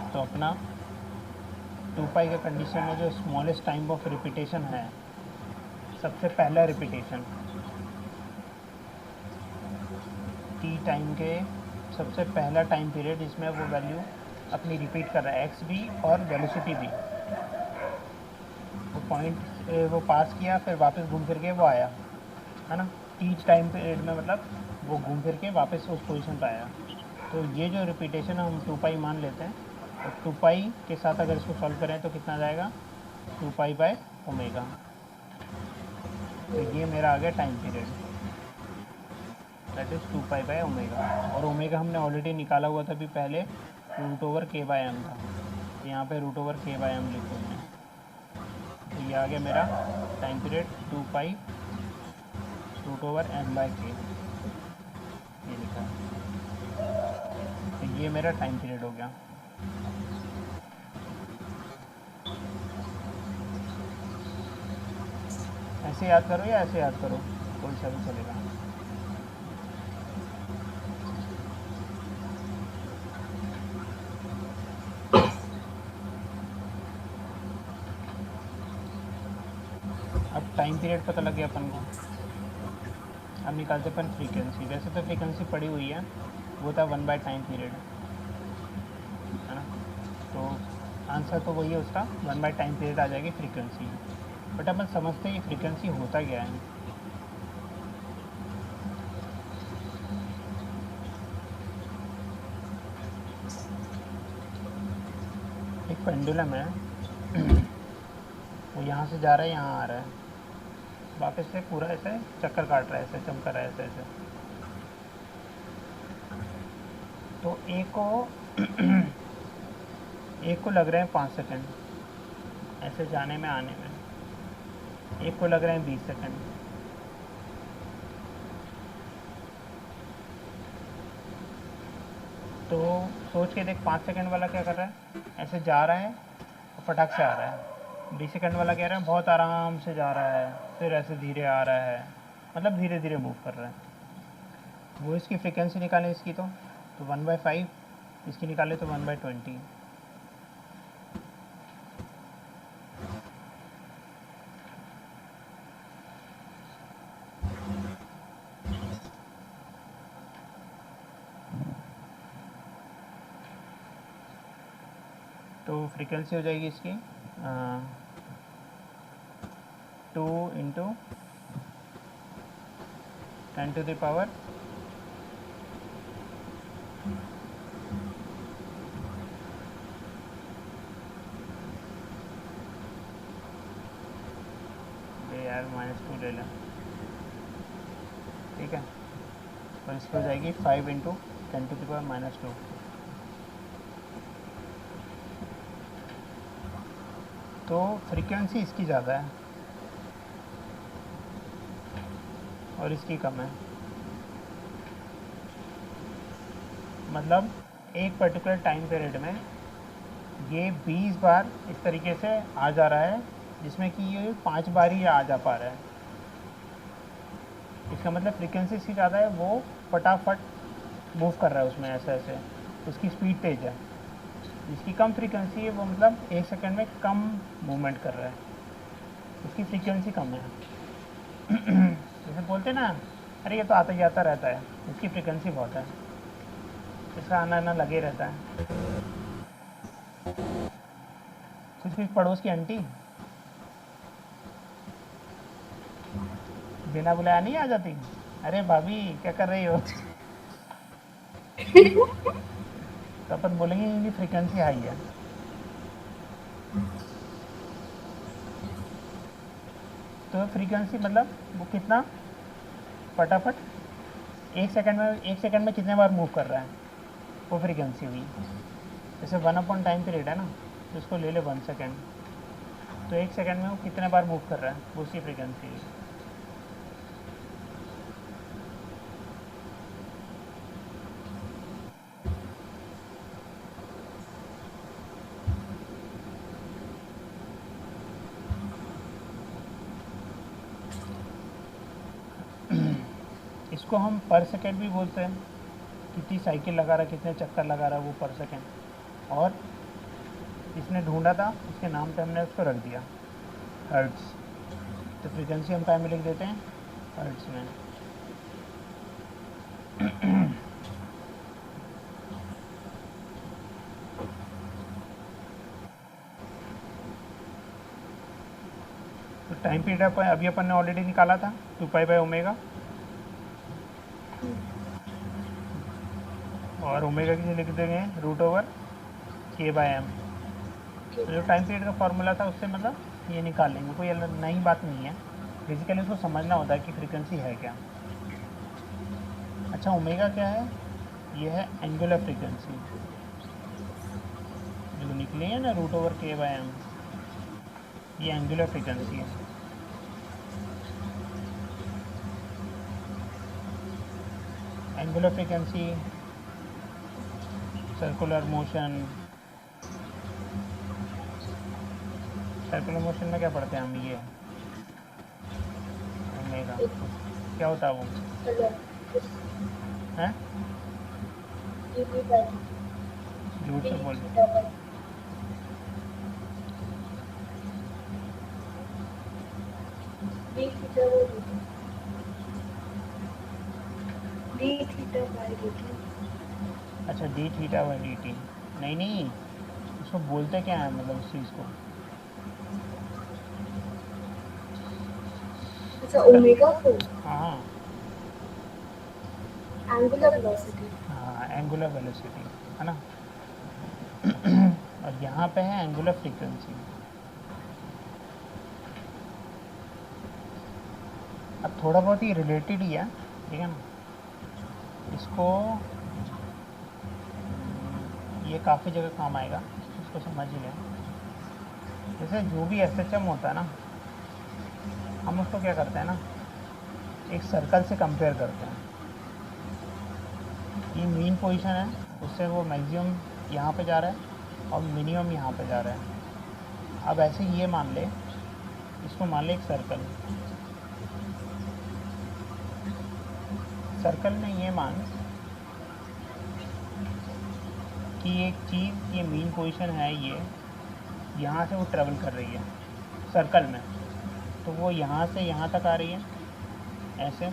तो अपना 2 पाई का कंडीशन में जो स्मॉलेस्ट टाइम ऑफ रिपीटेशन है, सबसे पहला रिपीटेशन टी टाइम के सबसे पहला टाइम पीरियड जिसमें वो वैल्यू अपनी रिपीट कर रहा है, एक्स भी और वेलोसिटी भी। वो पॉइंट वो पास किया, फिर वापस घूम फिर के वो आया, है ना। टी टाइम पीरियड में मतलब वो घूम फिर के वापस उस पोजीशन पर आया। तो ये जो रिपीटेशन है हम 2 पाई मान लेते हैं, और 2 पाई के साथ अगर इसको सॉल्व करें तो कितना जाएगा? 2 पाई बाय ओमेगा। तो ये मेरा आ गया time period, that is 2 pi by omega. और ओमेगा हमने ऑलरेडी निकाला हुआ था अभी पहले, root over k by m था, तो यहाँ पे root over k by m लिख देंगे। तो ये आ गया मेरा time period 2 pi root over m by k, ये लिखा है। तो ये मेरा टाइम पीरियड हो गया। ऐसे याद करो या ऐसे याद करो, कोई सा भी चलेगा। अब टाइम पीरियड पता लग गया अपन को, अब निकालते अपन फ्रीक्वेंसी। वैसे तो फ्रीक्वेंसी पड़ी हुई है, वो था 1 बाय टाइम पीरियड, है ना। तो आंसर तो वही है उसका, 1 बाय टाइम पीरियड आ जाएगी फ्रीक्वेंसी। बट अपन समझते हैं ये फ्रीक्वेंसी होता क्या है। एक पेंडुलम है, वो यहाँ से जा रहा है, यहाँ आ रहा है, वापस से पूरा ऐसे चक्कर काट रहा है, ऐसे चमका रहा है, ऐसे ऐसे। तो एक को एक को लग रहे हैं 5 सेकंड ऐसे जाने में आने में, एक को लग रहे हैं 20 सेकंड। तो सोच के देख, 5 सेकंड वाला क्या कर रहा है, ऐसे जा रहा है और फटाक से आ रहा है। 20 सेकंड वाला कह रहा है बहुत आराम से जा रहा है, फिर ऐसे धीरे आ रहा है, मतलब धीरे धीरे मूव कर रहा है। वो इसकी फ्रीक्वेंसी निकालें इसकी, तो 1/5, इसकी निकाले तो 1/20। तो फ्रीक्वेंसी हो जाएगी इसकी 2 × 10⁻⁻, यार -2 ले लें, ठीक है। और इसकी हो जाएगी 5 × 10⁻²। तो फ्रीक्वेंसी इसकी ज़्यादा है और इसकी कम है। मतलब एक पर्टिकुलर टाइम पीरियड में ये 20 बार इस तरीके से आ जा रहा है, जिसमें कि ये 5 बार ही आ जा पा रहा है। इसका मतलब फ्रीक्वेंसी इसकी ज़्यादा है, वो फटाफट मूव कर रहा है उसमें ऐसे ऐसे, उसकी स्पीड तेज है। जिसकी कम फ्रीक्वेंसी है वो मतलब 1 सेकंड में कम मूवमेंट कर रहा है, उसकी फ्रीक्वेंसी कम है। जैसे बोलते हैं ना, अरे ये तो आता जाता रहता है, इसकी फ्रीक्वेंसी बहुत है, इसका आना आना लगे रहता है। कुछ पड़ोस की आंटी बिना बुलाया नहीं आ जाती, अरे भाभी क्या कर रही हो, तो अपन बोलेंगे इनकी फ्रीक्वेंसी हाई है। तो फ्रीक्वेंसी मतलब वो कितना फटाफट 1 सेकंड में कितने बार मूव कर रहा है, वो फ्रीक्वेंसी हुई। जैसे 1 टाइम पीरियड है ना, तो इसको ले ले 1 सेकंड, तो 1 सेकंड में वो कितने बार मूव कर रहा है, वो उसकी फ्रीक्वेंसी हुई। इसको हम पर सेकंड भी बोलते हैं, कितनी साइकिल लगा रहा है, कितने चक्कर लगा रहा है वो पर सेकंड। और इसने ढूंढा था, इसके नाम पे हमने उसको रख दिया हर्ट्ज़। तो फ्रीक्वेंसी हम टाइम में लिख देते हैं हर्ट्ज़ में। तो टाइम पीरियड अभी अपन ने ऑलरेडी निकाला था 2π/ω, और ओमेगा की लिख देंगे √/K/m। तो जो टाइम पीरियड का फॉर्मूला था उससे मतलब ये निकाल लेंगे, कोई नई बात नहीं है। बेसिकली उसको समझना होता है कि फ्रीक्वेंसी है क्या। अच्छा, ओमेगा क्या है, ये है एंगुलर फ्रीक्वेंसी जो निकली है ना √/K/m, ये एंगुलर फ्रीक्वेंसी है। एंगुलर फ्रीक्वेंसी, सर्कुलर मोशन में क्या पढ़ते हैं हम, ये ओमेगा क्या होता है वो है, झूठ से बोल अच्छा dθ/dt, नहीं उसको बोलते क्या है, मतलब उस चीज़ को। अच्छा, ओमेगा को हाँ एंगुलर वेलोसिटी। हाँ, एंगुलर वेलोसिटी है ना। और यहाँ पे है एंगुलर फ्रीक्वेंसी। अब थोड़ा बहुत ही रिलेटेड ही है, ठीक है ना। इसको ये काफ़ी जगह काम आएगा, इसको समझ ही लें। जैसे जो भी SHM होता है ना, हम उसको क्या करते हैं ना, एक सर्कल से कंपेयर करते हैं। ये मीन पोजीशन है, उससे वो मैक्सिमम यहाँ पे जा रहा है और मिनिमम यहाँ पे जा रहा है। अब ऐसे ये मान ले, इसको मान ले एक सर्कल में ये मान कि एक चीज़, ये मीन पोजीशन है, ये यहाँ से वो ट्रेवल कर रही है सर्कल में, तो वो यहाँ से यहाँ तक आ रही है, ऐसे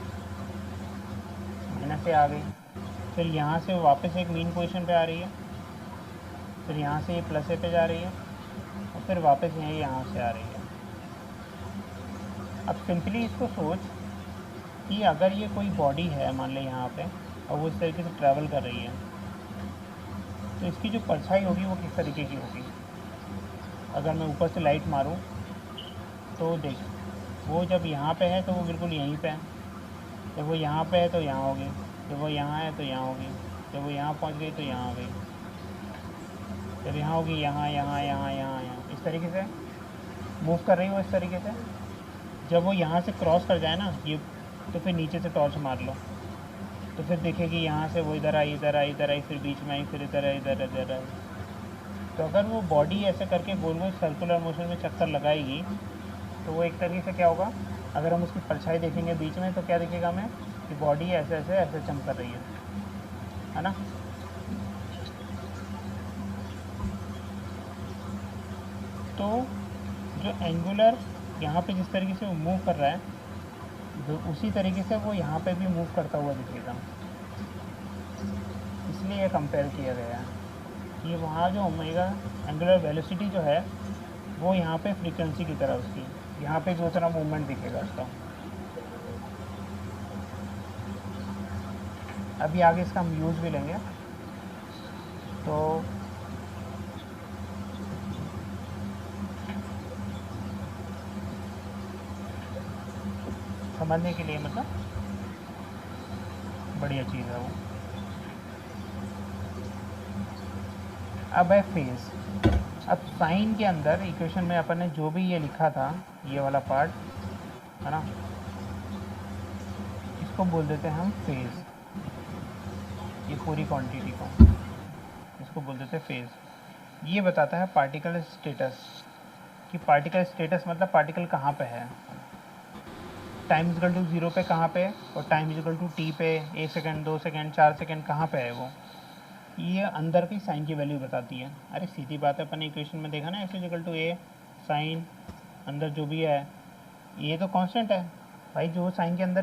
माइनस से आ गई, फिर यहाँ से वापस एक मीन पोजीशन पे आ रही है, फिर यहाँ से ये प्लस ए पे जा रही है और फिर वापस यहाँ से आ रही है। अब सिंपली इसको सोच कि अगर ये कोई बॉडी है मान ले यहाँ पे, और वो इस तरीके से ट्रैवल कर रही है, तो इसकी जो परछाई होगी वो किस तरीके की होगी। अगर मैं ऊपर से लाइट मारूं तो देख, वो जब यहाँ पे है तो वो बिल्कुल यहीं पे है, जब वो यहाँ पे है तो यहाँ होगी, जब वो यहाँ है तो यहाँ होगी, जब वो यहाँ पहुँच गई तो यहाँ आ गई, जब यहाँ होगी यहाँ यहाँ यहाँ यहाँ यहाँ, इस तरीके से मूव कर रही हो इस तरीके से। जब वो यहाँ से क्रॉस कर जाए ना ये, तो फिर नीचे से टॉर्च मार लो तो फिर देखेगी यहाँ से वो इधर आई, इधर आई, इधर आई, फिर बीच में आई, फिर इधर आई, इधर इधर आई। तो अगर वो बॉडी ऐसे करके गोल गोल सर्कुलर मोशन में चक्कर लगाएगी तो वो एक तरीके से क्या होगा, अगर हम उसकी परछाई देखेंगे बीच में तो क्या दिखेगा हमें कि बॉडी ऐसे ऐसे ऐसे चमक कर रही है ना। तो जो एंगुलर यहाँ पे जिस तरीके से वो मूव कर रहा है, जो उसी तरीके से वो यहाँ पे भी मूव करता हुआ दिखेगा, इसलिए ये कंपेयर किया गया है कि वहाँ जो ओमेगा एंगुलर वेलोसिटी जो है वो यहाँ पे फ्रीक्वेंसी की तरह उसकी यहाँ पे जो तरह मूवमेंट दिखेगा उसका। अभी आगे इसका हम यूज़ भी लेंगे। तो समझने के लिए मतलब बढ़िया चीज़ है वो। अब है फेज। अब साइन के अंदर इक्वेशन में अपन ने जो भी ये लिखा था, ये वाला पार्ट है ना, इसको बोल देते हैं हम फेज। ये पूरी क्वांटिटी को इसको बोल देते हैं फेज। ये बताता है पार्टिकल स्टेटस, कि पार्टिकल स्टेटस मतलब पार्टिकल कहाँ पे है, टाइम इजकल टू 0 पे कहाँ पे, और टाइम इजकल टू t पे 1 सेकंड 2 सेकंड 4 सेकंड कहाँ पे है वो। ये अंदर की साइन की वैल्यू बताती है। अरे सीधी बात है, अपन ने इक्वेशन में देखा ना, x equal to a sine, अंदर जो भी है ये तो कांस्टेंट है भाई, जो साइन के अंदर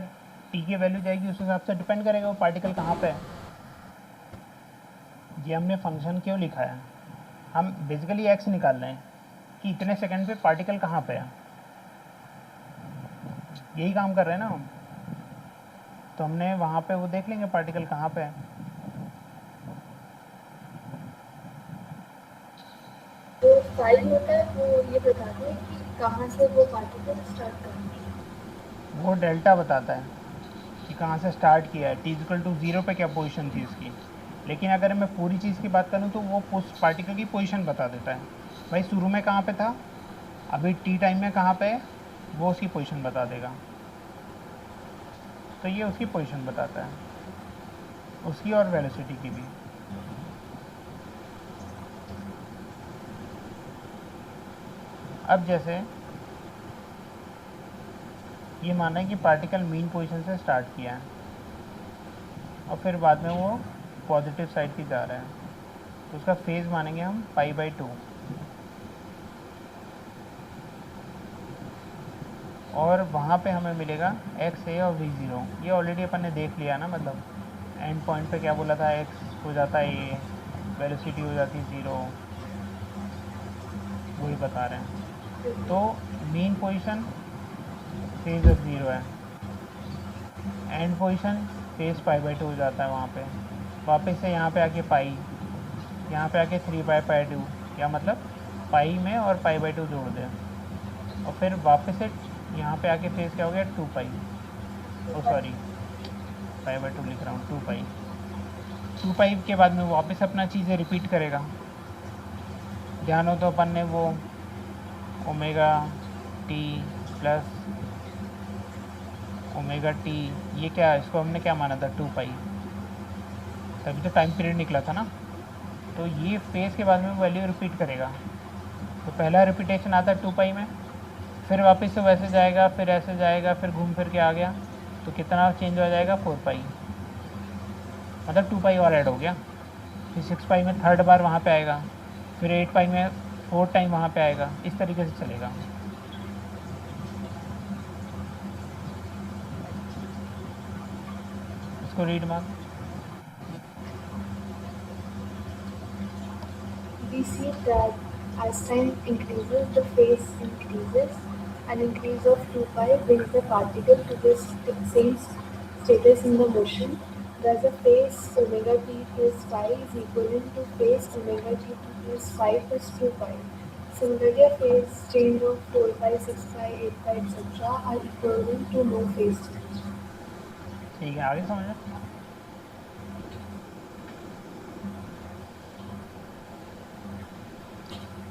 t की वैल्यू जाएगी उस हिसाब से डिपेंड करेगा वो पार्टिकल कहाँ पे है। ये हमने फंक्शन क्यों लिखा है, हम बेसिकली x निकाल रहे हैं कि इतने सेकंड पे पार्टिकल कहाँ पे है, यही काम कर रहे हैं ना हम। तो हमने वहाँ पे वो देख लेंगे पार्टिकल कहाँ पे है। जो साइन होता है वो ये बताता है कि कहाँ से वो पार्टिकल स्टार्ट करना है। वो डेल्टा बताता है कि कहाँ से स्टार्ट किया है, t इक्वल टू 0 पे क्या पोजीशन थी इसकी। लेकिन अगर मैं पूरी चीज़ की बात करूँ तो वो पार्टिकल की पोजीशन बता देता है, भाई शुरू में कहाँ पे था, अभी t टाइम में कहाँ पे है, वो उसकी पोजीशन बता देगा। तो ये उसकी पोजीशन बताता है, उसकी और वेलोसिटी की भी। अब जैसे ये माना है कि पार्टिकल मीन पोजीशन से स्टार्ट किया है और फिर बाद में वो पॉजिटिव साइड की जा रहा है, तो उसका फेज़ मानेंगे हम π/2। और वहाँ पे हमें मिलेगा xa और v0। ये ऑलरेडी अपन ने देख लिया ना, मतलब एंड पॉइंट पे क्या बोला था, x हो जाता है a, वेलोसिटी हो जाती है 0, वही बता रहे हैं। तो मीन पोजीशन फेज ऑफ 0 है, एंड पोजीशन फेज π/2 हो जाता है वहाँ पे। वापस से यहाँ पे आके पाई, यहाँ पे आके 3π/2, क्या मतलब पाई में और π/2 जोड़ दें, और फिर वापस से यहाँ पे आके फेज क्या हो गया 2π, ओ सॉरी π/2 लिख रहा हूँ, 2π। 2π के बाद में वापस अपना चीज़ें रिपीट करेगा, ध्यान हो तो अपन ने वो omega t plus omega T, ये क्या है, इसको हमने क्या माना था 2 पाई, तभी तो टाइम पीरियड निकला था ना। तो ये फेज़ के बाद में वैल्यू रिपीट करेगा। तो पहला रिपीटेशन आता है 2 पाई में, फिर वापस से वैसे जाएगा, फिर ऐसे जाएगा, फिर घूम फिर के आ गया, तो कितना चेंज हो जाएगा 4 पाई, मतलब 2 पाई और ऐड हो गया। फिर 6 पाई में थर्ड बार वहाँ पे आएगा, फिर 8 पाई में 4 टाइम वहाँ पे आएगा, इस तरीके से चलेगा। इसको रीड मार। We see that as time increases, the phase increases. An increase of 2 pi brings the particle to the same status in the motion. Thus, the phase omega t plus phi is equivalent to phase omega t plus phi plus 2 pi. Similarly, a phase change of 4 pi, 6 pi, 8 pi, etc. are equivalent to no phase change. ठीक है, आगे समझ।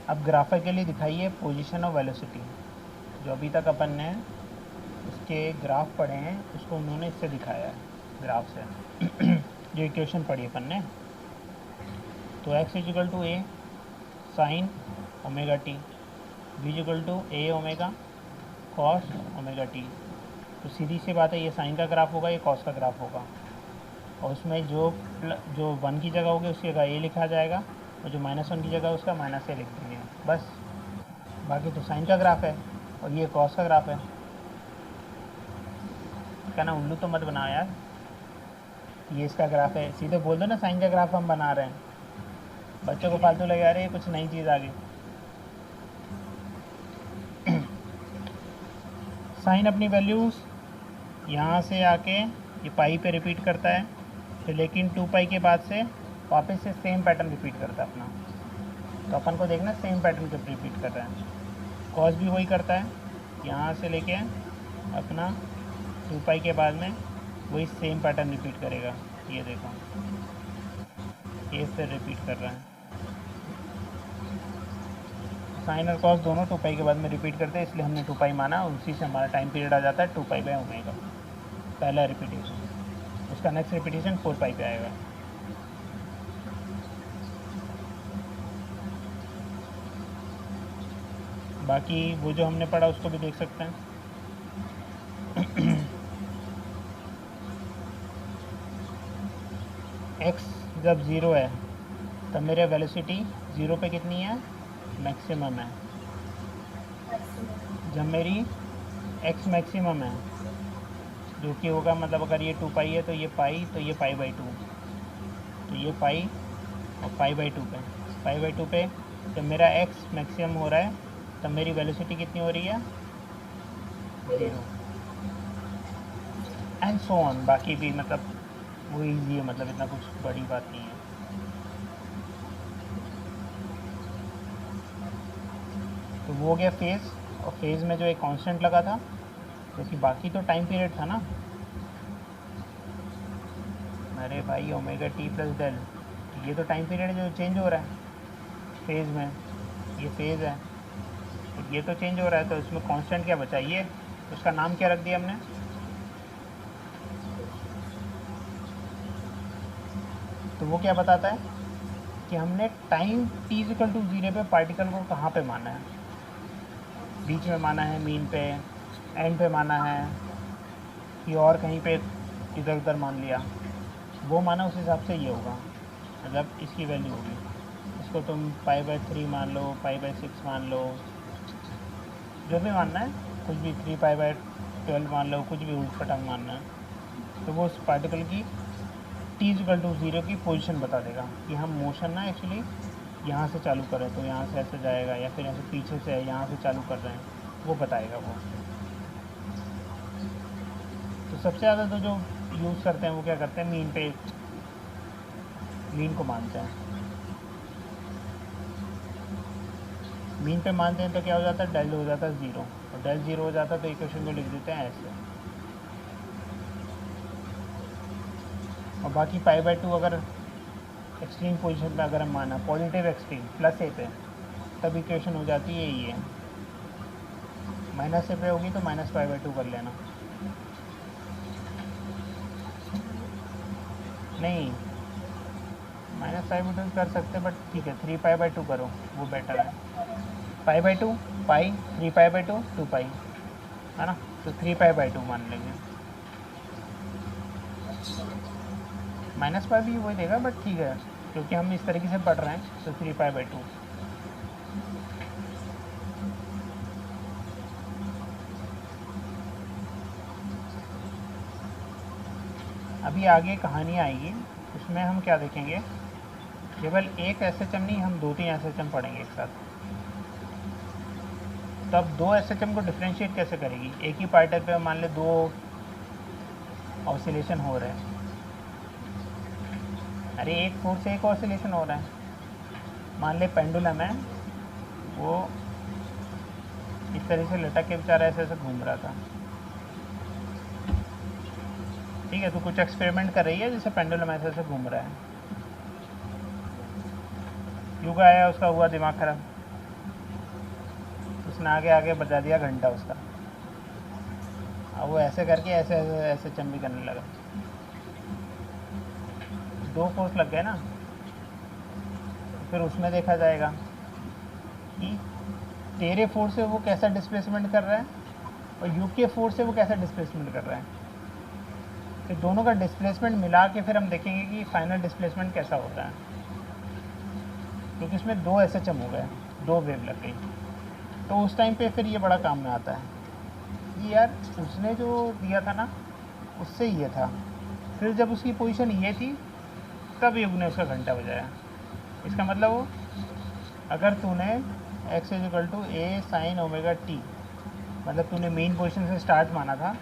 अब graphically दिखाइए position और velocity. जो अभी तक अपन ने उसके ग्राफ पढ़े हैं उसको उन्होंने इससे दिखाया है, ग्राफ से जो इक्वेशन पढ़ी अपन ने। तो x equal to a sine omega t, v equal to a omega cos omega t. तो सीधी सी बात है, ये साइन का ग्राफ होगा, ये कॉस का ग्राफ होगा, और उसमें जो 1 की जगह होगी उसकी जगह ए लिखा जाएगा, और जो -1 की जगह उसका -a लिख देंगे बस। बाकी तो साइन का ग्राफ है और ये कॉस का ग्राफ है। कहना उल्लू तो मत बनाओ यार, ये इसका ग्राफ है, सीधे बोल दो ना साइन का ग्राफ हम बना रहे हैं। बच्चों को फालतू लगा रहे हैं कुछ नई चीज़ आ गई। साइन अपनी वैल्यूज़ यहाँ से आके ये पाई पे रिपीट करता है, फिर लेकिन 2 पाई के बाद से वापस से सेम पैटर्न रिपीट करता है अपना। तो अपन को देखना सेम पैटर्न कब रिपीट कर रहा है। कॉस भी वही करता है, यहाँ से लेके अपना 2 पाई के बाद में वही सेम पैटर्न रिपीट करेगा। ये देखो, ये फिर रिपीट कर रहा है। साइन और कॉस दोनों 2 पाई के बाद में रिपीट करते हैं, इसलिए हमने 2 पाई माना, और उसी से हमारा टाइम पीरियड आ जाता है 2 पाई बाय ओमेगा, पहला रिपीटेशन। उसका नेक्स्ट रिपीटेशन 4 पाई पे आएगा। बाकी वो जो हमने पढ़ा उसको भी देख सकते हैं। x जब 0 है तब मेरे वेलोसिटी 0 पे कितनी है, मैक्सिमम है। जब मेरी x मैक्सिमम है, जो कि होगा मतलब अगर ये 2 पाई है तो ये पाई, तो ये पाई बाई 2, तो ये पाई और पाई बाई 2 पे, पाई बाई 2 पे जब मेरा x मैक्सिमम हो रहा है तब मेरी वेलोसिटी कितनी हो रही है, 0, एंड सो ऑन। बाकी भी मतलब वो ईजी है, मतलब इतना कुछ बड़ी बात नहीं है। तो वो हो गया फेज़, और फेज़ में जो एक कांस्टेंट लगा था, क्योंकि बाकी तो टाइम पीरियड था ना। अरे भाई ओमेगा टी प्लस डेल, ये तो टाइम पीरियड जो चेंज हो रहा है फेज़ में, ये फेज़ है, तो ये तो चेंज हो रहा है, तो इसमें कांस्टेंट क्या बचा, ये उसका नाम क्या रख दिया हमने, तो वो क्या बताता है कि हमने टाइम t इक्वल टू 0 पे पार्टिकल को कहाँ पे माना है, बीच में माना है, मीन पे, एंड पे माना है, कि और कहीं पे इधर उधर मान लिया, वो माना उस हिसाब से ये होगा, मतलब इसकी वैल्यू होगी। इसको तुम पाई बाई 3 मान लो, पाई बाई 6 मान लो, जो भी मानना है, कुछ भी 3 पाई बाई 12 मान लो, कुछ भी उल्ट पटांग मानना है, तो वो उस पार्टिकल की t इक्वल टू 0 की पोजीशन बता देगा कि हम मोशन ना एक्चुअली यहाँ से चालू करें तो यहाँ से ऐसे जाएगा, या फिर ऐसे पीछे से यहाँ से चालू कर रहे हैं, वो बताएगा वो। तो सबसे ज़्यादा तो जो यूज़ करते हैं वो क्या करते हैं, मीन पे, मीन को मानते हैं। मीन पे मानते हैं तो क्या हो जाता है, डेल हो जाता है 0, और डेल 0 हो जाता है तो इक्वेशन को लिख देते हैं ऐसे। और बाकी पाई बाई 2 अगर एक्सट्रीम पोजीशन पे अगर हम माना, पॉजिटिव एक्सट्रीम प्लस ए पे, तब इक्वेशन हो जाती है ये, माइनस से पे होगी तो -π/2 कर लेना। नहीं, -π/2 कर सकते, बट ठीक है 3π/2 करो, वो बेटर है। π/2 पाई, 3π/2 2π, है ना, तो 3π/2 मान लेंगे। -π भी वही देगा, बट ठीक है क्योंकि हम इस तरीके से पढ़ रहे हैं तो 3π/2। अभी आगे कहानी आएगी, उसमें हम क्या देखेंगे, केवल एक SHM नहीं, हम 2-3 SHM पढ़ेंगे एक साथ। तब 2 SHM को डिफ्रेंशिएट कैसे करेगी, एक ही पार्टिकल पे मान ले 2 ऑसिलेशन हो रहे हैं, अरे एक फोर्स से एक ऑसिलेशन हो रहा है। मान ले पेंडुलम है, वो इस तरह से लटक के बेचारा ऐसे ऐसे घूम रहा था, ठीक है, तो कुछ एक्सपेरिमेंट कर रही है जैसे पेंडुलम ऐसे ऐसे घूम रहा है, युग आया, उसका हुआ दिमाग खराब, उसने आगे आगे बजा दिया घंटा उसका, अब वो ऐसे करके ऐसे ऐसे ऐसे चम्बी करने लगा, 2 फोर्स लग गए ना। फिर उसमें देखा जाएगा कि तेरे फोर्स से वो कैसा डिस्प्लेसमेंट कर रहा है और युग के फोर्स से वो कैसा डिस्प्लेसमेंट कर रहा है, फिर दोनों का डिस्प्लेसमेंट मिला के फिर हम देखेंगे कि फाइनल डिस्प्लेसमेंट कैसा होता है, क्योंकि इसमें 2 SHM हो गए, 2 वेव लग गई, तो उस टाइम पे फिर ये बड़ा काम में आता है कि यार उसने जो दिया था ना उससे ये था, फिर जब उसकी पोजीशन ये थी तब युग ने उसका घंटा बजाया। इसका मतलब वो, अगर तूने x = a sin ωt, मतलब तूने मेन पोजीशन से स्टार्ट माना था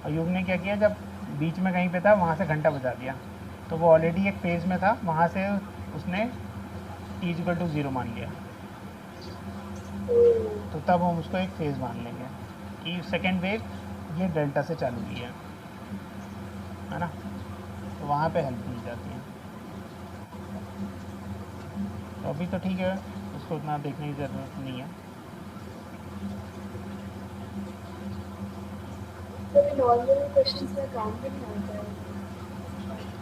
और युग ने क्या किया, जब बीच में कहीं पे था वहाँ से घंटा बजा दिया, तो वो ऑलरेडी एक फेज़ में था, वहाँ से उसने t = 0 मान लिया, तो तब हम उसको एक फेज़ मान लेंगे कि सेकेंड वेव ये डेल्टा से चालू हुई है ना, तो वहाँ पे हेल्प मिल जाती है। तो अभी तो ठीक है, उसको उतना देखने की ज़रूरत नहीं है। नॉर्मल क्वेश्चंस में काम भी नहीं आता है।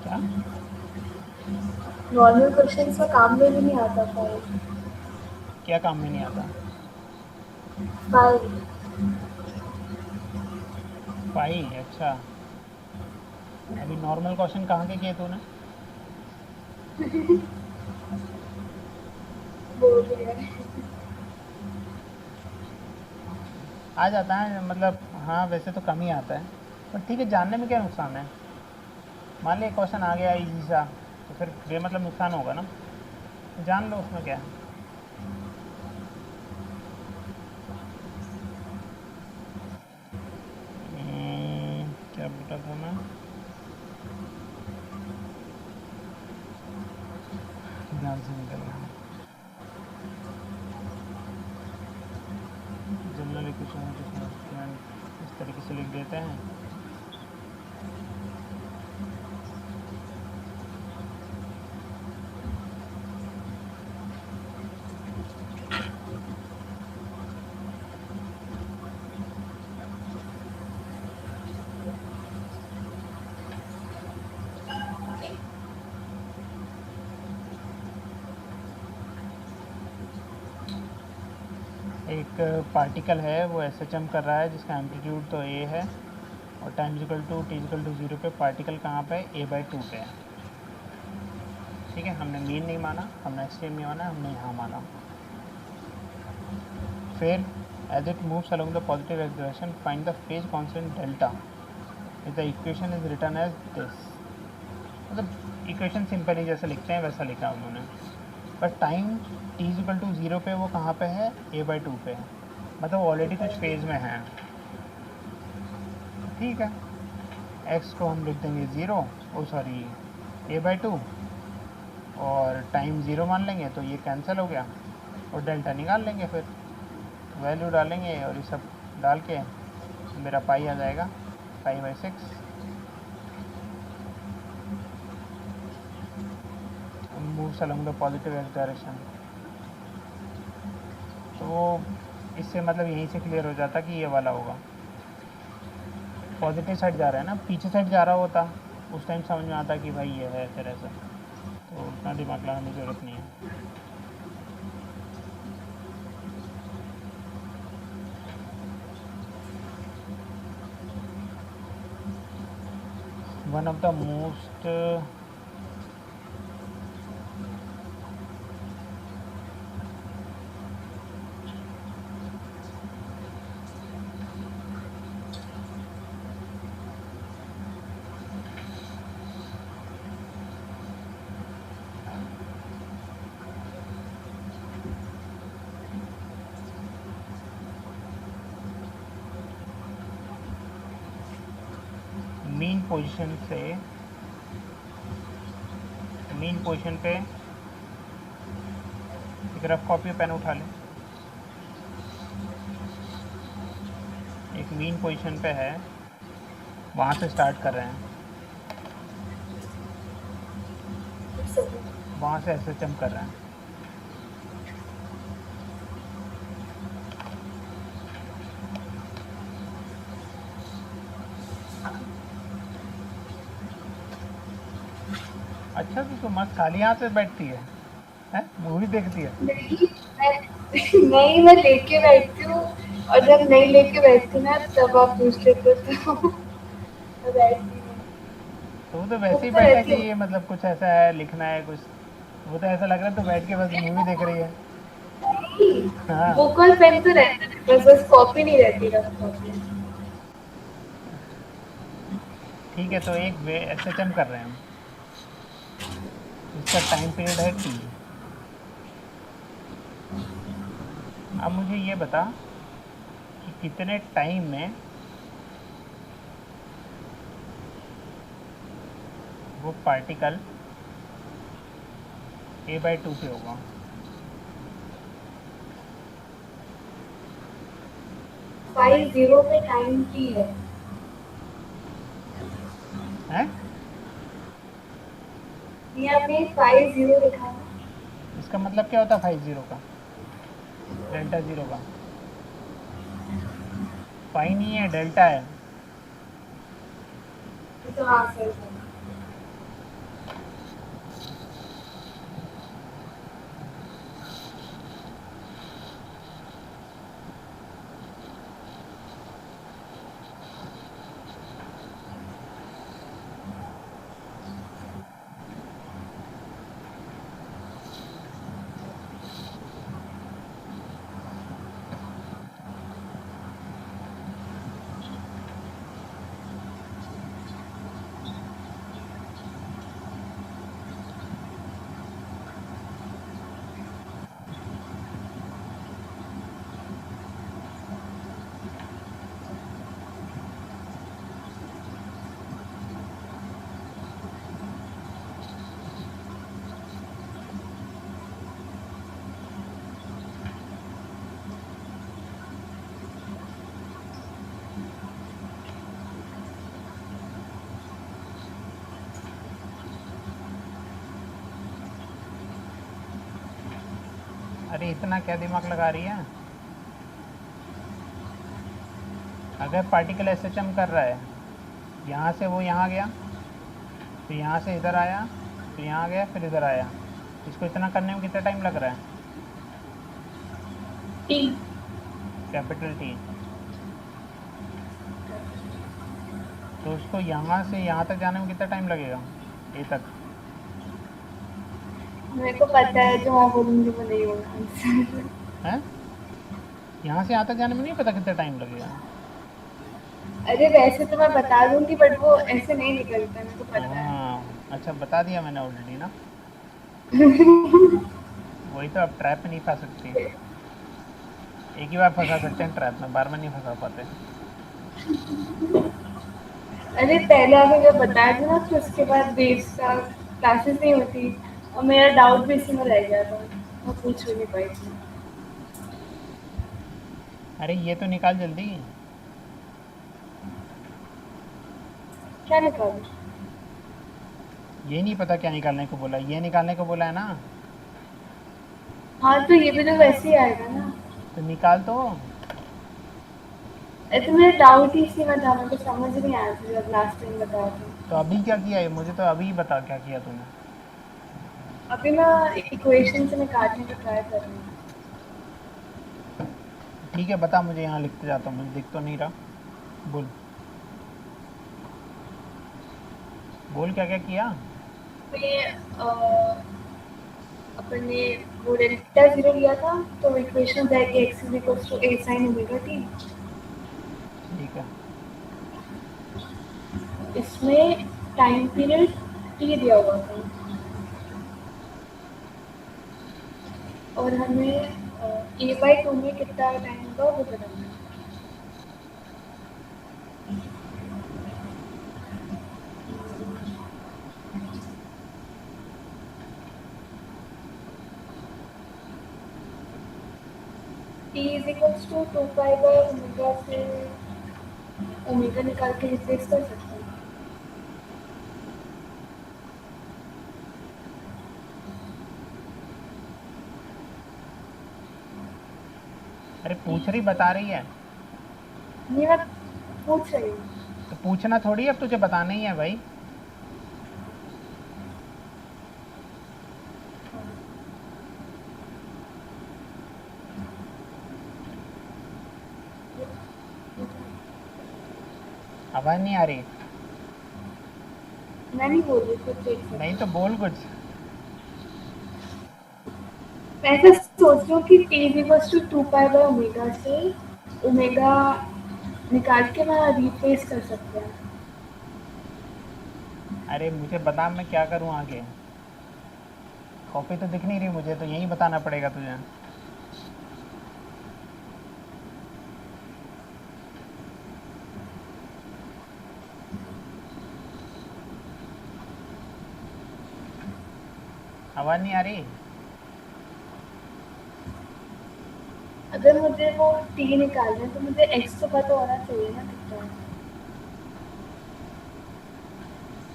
क्या नॉर्मल क्वेश्चंस में काम में भी नहीं आता था। क्या काम में नहीं आता, फाइव पाई, अच्छा, अभी नॉर्मल क्वेश्चन कहाँ के किए तूने, बोल रही है। आ जाता है, मतलब हाँ वैसे तो कम ही आता है, पर ठीक है, जानने में क्या नुकसान है, मान ली क्वेश्चन आ गया इजी सा, तो फिर बेमतलब नुकसान होगा ना, तो जान लो उसमें क्या है। क्या बोला था मैं, ध्यान से निकल रहा हूँ, जनरल इक्वेशन इस तरीके से लिख देते हैं, एक पार्टिकल है वो SHM कर रहा है जिसका एम्पलीट्यूड तो a है और टाइम t 0 पे पार्टिकल कहाँ पे है, a/2 पे है, ठीक है, हमने मीन नहीं माना, हमने एक्सट्रीम नहीं माना, हमने यहाँ माना। फिर as it moves along the positive x direction find the phase constant delta, the equation is written as this, मतलब इक्वेशन सिंपल ही जैसे लिखते हैं वैसा लिखा उन्होंने, पर टाइम t = 0 पे वो कहाँ पे है, a/2 पे है, मतलब ऑलरेडी कुछ फेज में है, ठीक है, x को हम लिख देंगे 0, ओ सॉरी a/2, और टाइम 0 मान लेंगे तो ये कैंसिल हो गया, और डेल्टा निकाल लेंगे, फिर वैल्यू डालेंगे और ये सब डाल के मेरा पाई आ जाएगा, π/6, moves along the positive x direction, वो इससे मतलब यहीं से क्लियर हो जाता कि ये वाला होगा। पॉजिटिव साइड जा रहा है ना, पीछे साइड जा रहा होता उस टाइम समझ में आता कि भाई ये है फिर ऐसा, तो उतना दिमाग लगाने की ज़रूरत नहीं है। One of the most mean position से, मीन पोजीशन पे एक रफ कॉपी पेन उठा ले, एक मीन पोजीशन पे है, वहाँ से स्टार्ट कर रहे हैं, वहाँ से एसएचएम कर रहे हैं। अच्छा, तो मस्त खाली हाथ से बैठती है, हैं? मूवी देखती है? नहीं नहीं, मैं लेके बैठती हूँ, और जब नहीं लेके बैठती ना तब आप पूछ लेते हो तो मैं बैठती हूँ। तो वो तो वैसे ही तो बैठना रहती हूँ। चाहिए, मतलब कुछ ऐसा है लिखना है कुछ, वो तो ऐसा लग रहा है तो बैठ के बस मूवी देख रही है। नहीं, हाँ, बुक और पेन तो रहता है, बस कॉपी नहीं रहती, रफ कॉपी। ठीक है, तो एक वे एसएचएम कर रहे हैं हम, इसका टाइम पीरियड है टी। अब मुझे ये बता कि कितने टाइम में वो पार्टिकल a/2 पे होगा। 5 0 पे टाइम की है। हैं? यहाँ पे 5 0 लिखा है। इसका मतलब क्या होता है 5 0 का, डेल्टा 0 का? पाई नहीं है, डेल्टा है। तो हाँ सर। अरे इतना क्या दिमाग लगा रही है? अगर पार्टिकल एसएचएम कर रहा है, यहाँ से वो यहाँ गया, फिर यहाँ से इधर आया, फिर यहाँ गया, फिर इधर आया, इसको इतना करने में कितना टाइम लग रहा है? टी। Capital T. तो उसको यहाँ से यहाँ तक जाने में कितना टाइम लगेगा, ए तक? मेरे को पता है, जो मैं बोलूंगी वो नहीं होगा आंसर। हैं? यहाँ से यहाँ तक जाने में नहीं पता कितना टाइम लगेगा? अरे वैसे तो मैं बता दूंगी, बट वो ऐसे नहीं निकलता, मेरे को पता है। हाँ, अच्छा, बता दिया मैंने ऑलरेडी ना। वही तो, अब ट्रैप में नहीं फंस सकती। एक ही बार फंसा सकते हैं ट्रैप में, बार बार नहीं फंसा पाते। अरे पहले अगर जब बताया था ना, तो उसके बाद बेस का क्लासेस नहीं होती, और मेरा डाउट भी इसी में रह गया था, मैं पूछ भी नहीं पाई थी। अरे ये तो निकाल जल्दी। क्या निकालू? ये नहीं पता क्या निकालने को बोला, ये निकालने को बोला है ना। हाँ, तो ये भी तो वैसे ही आएगा ना। तो निकाल तो। ऐसे मेरा डाउट ही इसी में था, मेरे को समझ नहीं आया था जब लास्ट टाइम बताया था। तो अभी क्या किया है, मुझे तो अभी बता क्या किया तूने। अभी ना इक्वेशन से मैं काटने का ट्राई कर रही हूँ। ठीक है बता, मुझे यहाँ लिखते जाता हूँ, मुझे दिख तो नहीं रहा। बोल बोल क्या क्या किया। मैं अपन ने वो डेल्टा जीरो लिया था, तो equation that x is equals to a sine omega t. ठीक है। इसमें टाइम पीरियड टी दिया हुआ था और हमें ए बाई टू में कितना टाइम होगा वो बताना है। T is equals to two pi by omega से ओमेगा निकाल के रिप्लेस कर सकते हैं। अरे पूछ रही बता रही है। नहीं, मैं पूछ रही हूँ। तो पूछना थोड़ी, अब तुझे बताना ही है भाई। आवाज नहीं आ रही। मैं नहीं बोल रही, खुद देख सकते। नहीं तो बोल कुछ। मैं ऐसा सोच रही हूँ कि t is equals to two pi by omega से ओमेगा निकाल के मैं रिप्लेस कर सकते हैं। अरे मुझे बता, मैं क्या करूँ आगे। कॉपी तो दिख नहीं रही मुझे, तो यही बताना पड़ेगा तुझे। आवाज नहीं आ रही। अगर मुझे वो टी निकालना है तो मुझे एक्स तो पता होना चाहिए ना कितना है।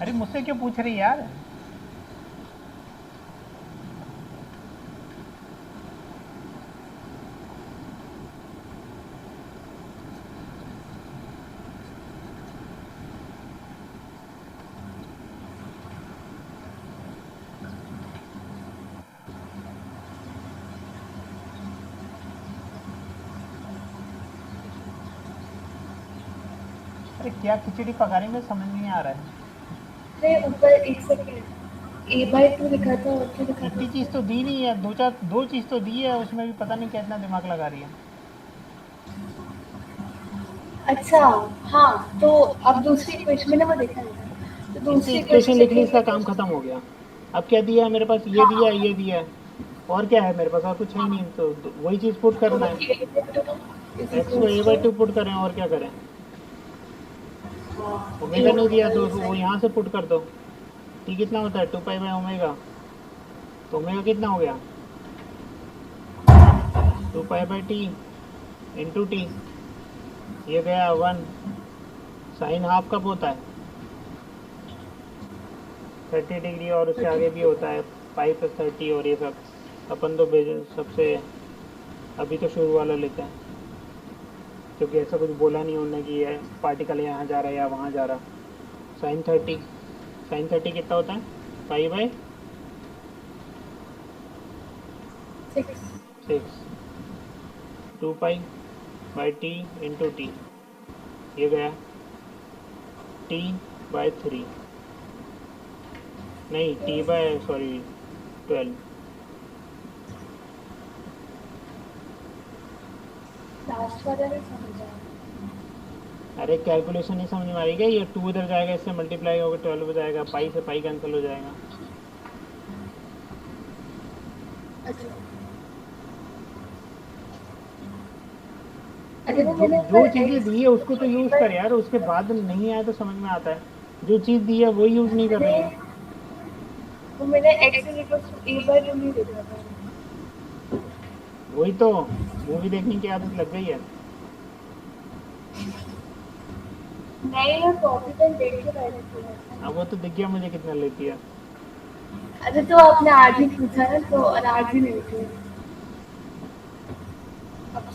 अरे मुझसे क्यों पूछ रही यार। अरे क्या खिचड़ी पका रही, मुझे समझ नहीं आ रहा है। अरे ऊपर एक सेकेंड, ए बाई टू लिखा था और क्या लिखा था इतनी चीज़ उसमें? तो दी नहीं है, दो चीज़ तो दी है, उसमें भी पता नहीं क्या इतना दिमाग लगा रही है। अच्छा, हाँ तो अब दूसरी इक्वेशन मैंने वो देखा नहीं था, तो इतनी दूसरी इक्वेशन इक्वेशन लिख ली, लिखेंगे इसका तो काम खत्म हो गया। अब क्या दिया है मेरे पास, ये दिया है, हाँ, ये दिया है। और क्या है मेरे पास, और कुछ है ही नहीं, तो वही चीज़ पुट तो करना है। A by two is x को equals a by two to put करें, और क्या करें। ओमेगा नहीं दिया तो वो यहाँ से पुट कर दो। टी कितना होता है, टू पाई बाई ओमेगा। तो ओमेगा कितना हो गया, two pi by t into t. ये गया वन। साइन हाफ कब होता है, 30 डिग्री, और उससे आगे भी होता है, पाई प्लस 30 और ये सब। अपन तो सबसे अभी तो शुरू वाला लेते हैं, क्योंकि ऐसा कुछ बोला नहीं उन्होंने कि ये पार्टिकल यहाँ जा रहा है या वहाँ जा रहा। साइन 30 कितना होता है, pi by 6। 6। 2 pi by t into t. ये गया T/3, नहीं टी बाय सॉरी 12। लास्ट वाला नहीं समझ आया। अरे कैलकुलेशन नहीं समझ में आ रही क्या, ये 2 इधर जाएगा, इससे मल्टीप्लाई होगा 12 हो जाएगा, पाई से पाई कैंसिल हो जाएगा। अच्छा, अरे वो जो मैंने जो ऊपर चीज़ें एक्स दी है उसको तो यूज़ कर यार, उसके बाद नहीं आया तो समझ में आता है। जो चीज़ दी है वो यूज़ नहीं कर रही मैंने है। वो मैंने x is equals to a by two नहीं देखा था। वही तो, मूवी देखने की आदत लग गई है। नहीं, मैं कॉपी पेन देख के बैठी थी। अब वो तो दिख गया मुझे कितना लेती है। अरे तो आपने आज ही पूछा ना, तो और आज ही नहीं थी। अब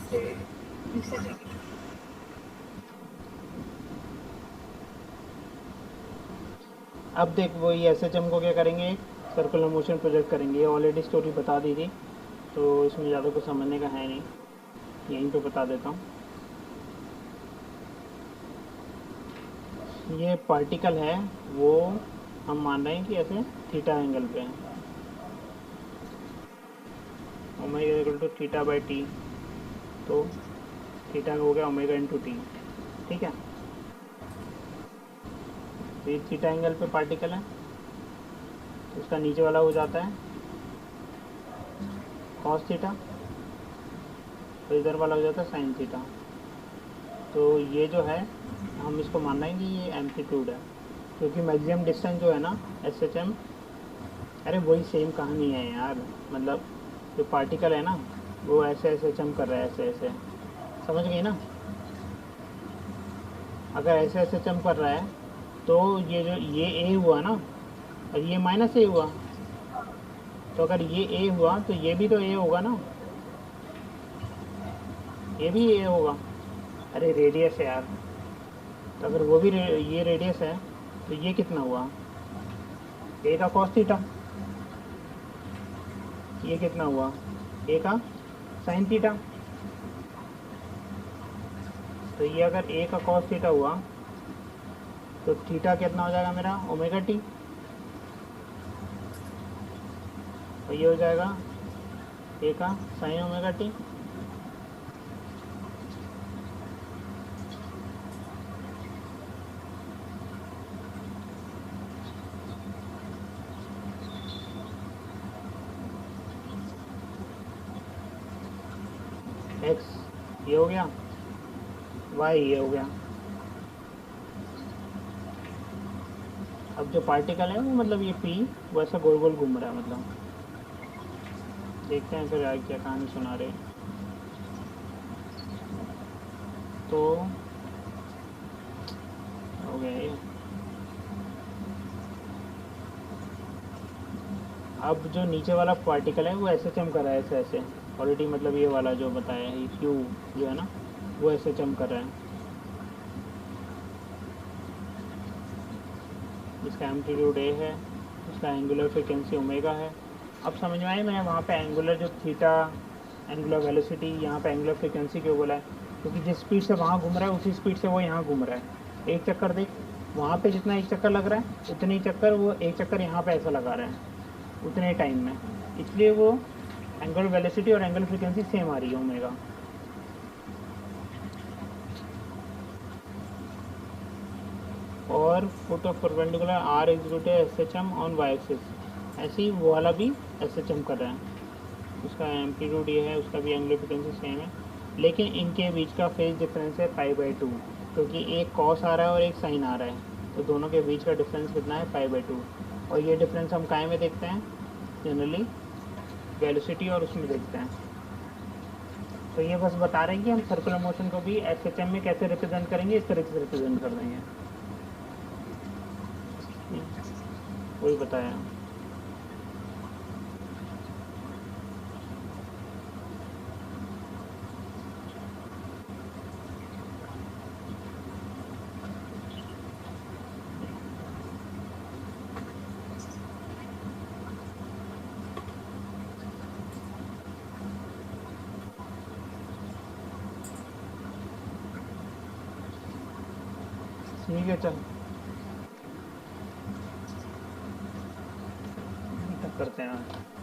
अब देख वो ये SHM को क्या करेंगे, एक सर्कुलर मोशन प्रोजेक्ट करेंगे। ये ऑलरेडी स्टोरी बता दी थी, तो इसमें ज़्यादा कुछ समझने का है नहीं, यहीं पे बता देता हूँ। ये पार्टिकल है वो हम मान रहे हैं कि ऐसे थीटा एंगल पे है, omega equal to theta by t, तो थीटा हो गया ओमेगा इंटू टी, ठीक है। तो ये थीटा एंगल पे पार्टिकल है, तो उसका नीचे वाला हो जाता है कॉस थीटा, तो इधर वाला हो जाता है साइन थीटा। तो ये जो है हम इसको मान रहे हैं कि ये एम्पलीट्यूड है, क्योंकि मैक्सिमम डिस्टेंस जो है ना SHM, अरे वही सेम कहानी है यार, मतलब जो पार्टिकल है ना वो ऐसे SHM कर रहा है, ऐसे ऐसे, समझ गई ना। अगर ऐसे SHM कर रहा है तो ये जो ये A हुआ ना और ये माइनस A हुआ, तो अगर ये A हुआ तो ये भी तो A होगा ना, ये भी A होगा। अरे रेडियस है यार, तो अगर वो भी ये रेडियस है तो ये कितना हुआ, A का कॉस थीटा, ये कितना हुआ A का साइन थीटा। तो ये अगर A का कॉस थीटा हुआ तो थीटा कितना हो जाएगा मेरा ओमेगा टी, और ये हो जाएगा A का साइन ओमेगा टी। एक्स ये हो गया, वाई ये हो गया। अब जो पार्टिकल है वो मतलब ये पी वैसा गोल गोल घूम रहा है, मतलब देखते हैं फिर आगे क्या कहानी सुना रहे। तो हो गया ये। अब जो नीचे वाला पार्टिकल है वो ऐसे चमक रहा है, ऐसे ऐसे ऑलरेडी, मतलब ये वाला जो बताया है क्यू जो है ना वो ऐसे चमक रहा है, इसका एम्पलीट्यूड ए है, इसका एंगुलर फ्रिक्वेंसी ओमेगा है। अब समझ में आया मैंने वहाँ पे एंगुलर जो थीटा, एंगुलर वेलोसिटी, यहाँ पे एंगुलर फ्रिक्वेंसी क्यों बोला है, क्योंकि जिस स्पीड से वहाँ घूम रहा है उसी स्पीड से वो यहाँ घूम रहा है। एक चक्कर देख, वहाँ पे जितना एक चक्कर लग रहा है उतने ही चक्कर वो एक चक्कर यहाँ पे ऐसा लगा रहा है उतने टाइम में, इसलिए वो एंगुलर वेलोसिटी और एंगुलर फ्रिक्वेंसी सेम आ रही है ओमेगा। और foot of perpendicular are executive SHM on y axis, ऐसे ही वो वाला भी SHM कर रहा है, उसका एम्पलीट्यूड ये है, उसका भी एंगुलर फ्रिक्वेंसी सेम है, लेकिन इनके बीच का फेज डिफरेंस है π/2, क्योंकि एक कॉस आ रहा है और एक साइन आ रहा है, तो दोनों के बीच का डिफरेंस कितना है π/2। और ये डिफरेंस हम काय में देखते हैं जनरली, वेलोसिटी और उसमें देखते हैं। तो ये बस बता रहे हैं कि हम सर्कुलर मोशन को भी SHM में कैसे रिप्रेजेंट करेंगे, इस तरीके से रिप्रेजेंट कर देंगे, वही बताया। ठीक है चल करते हैं।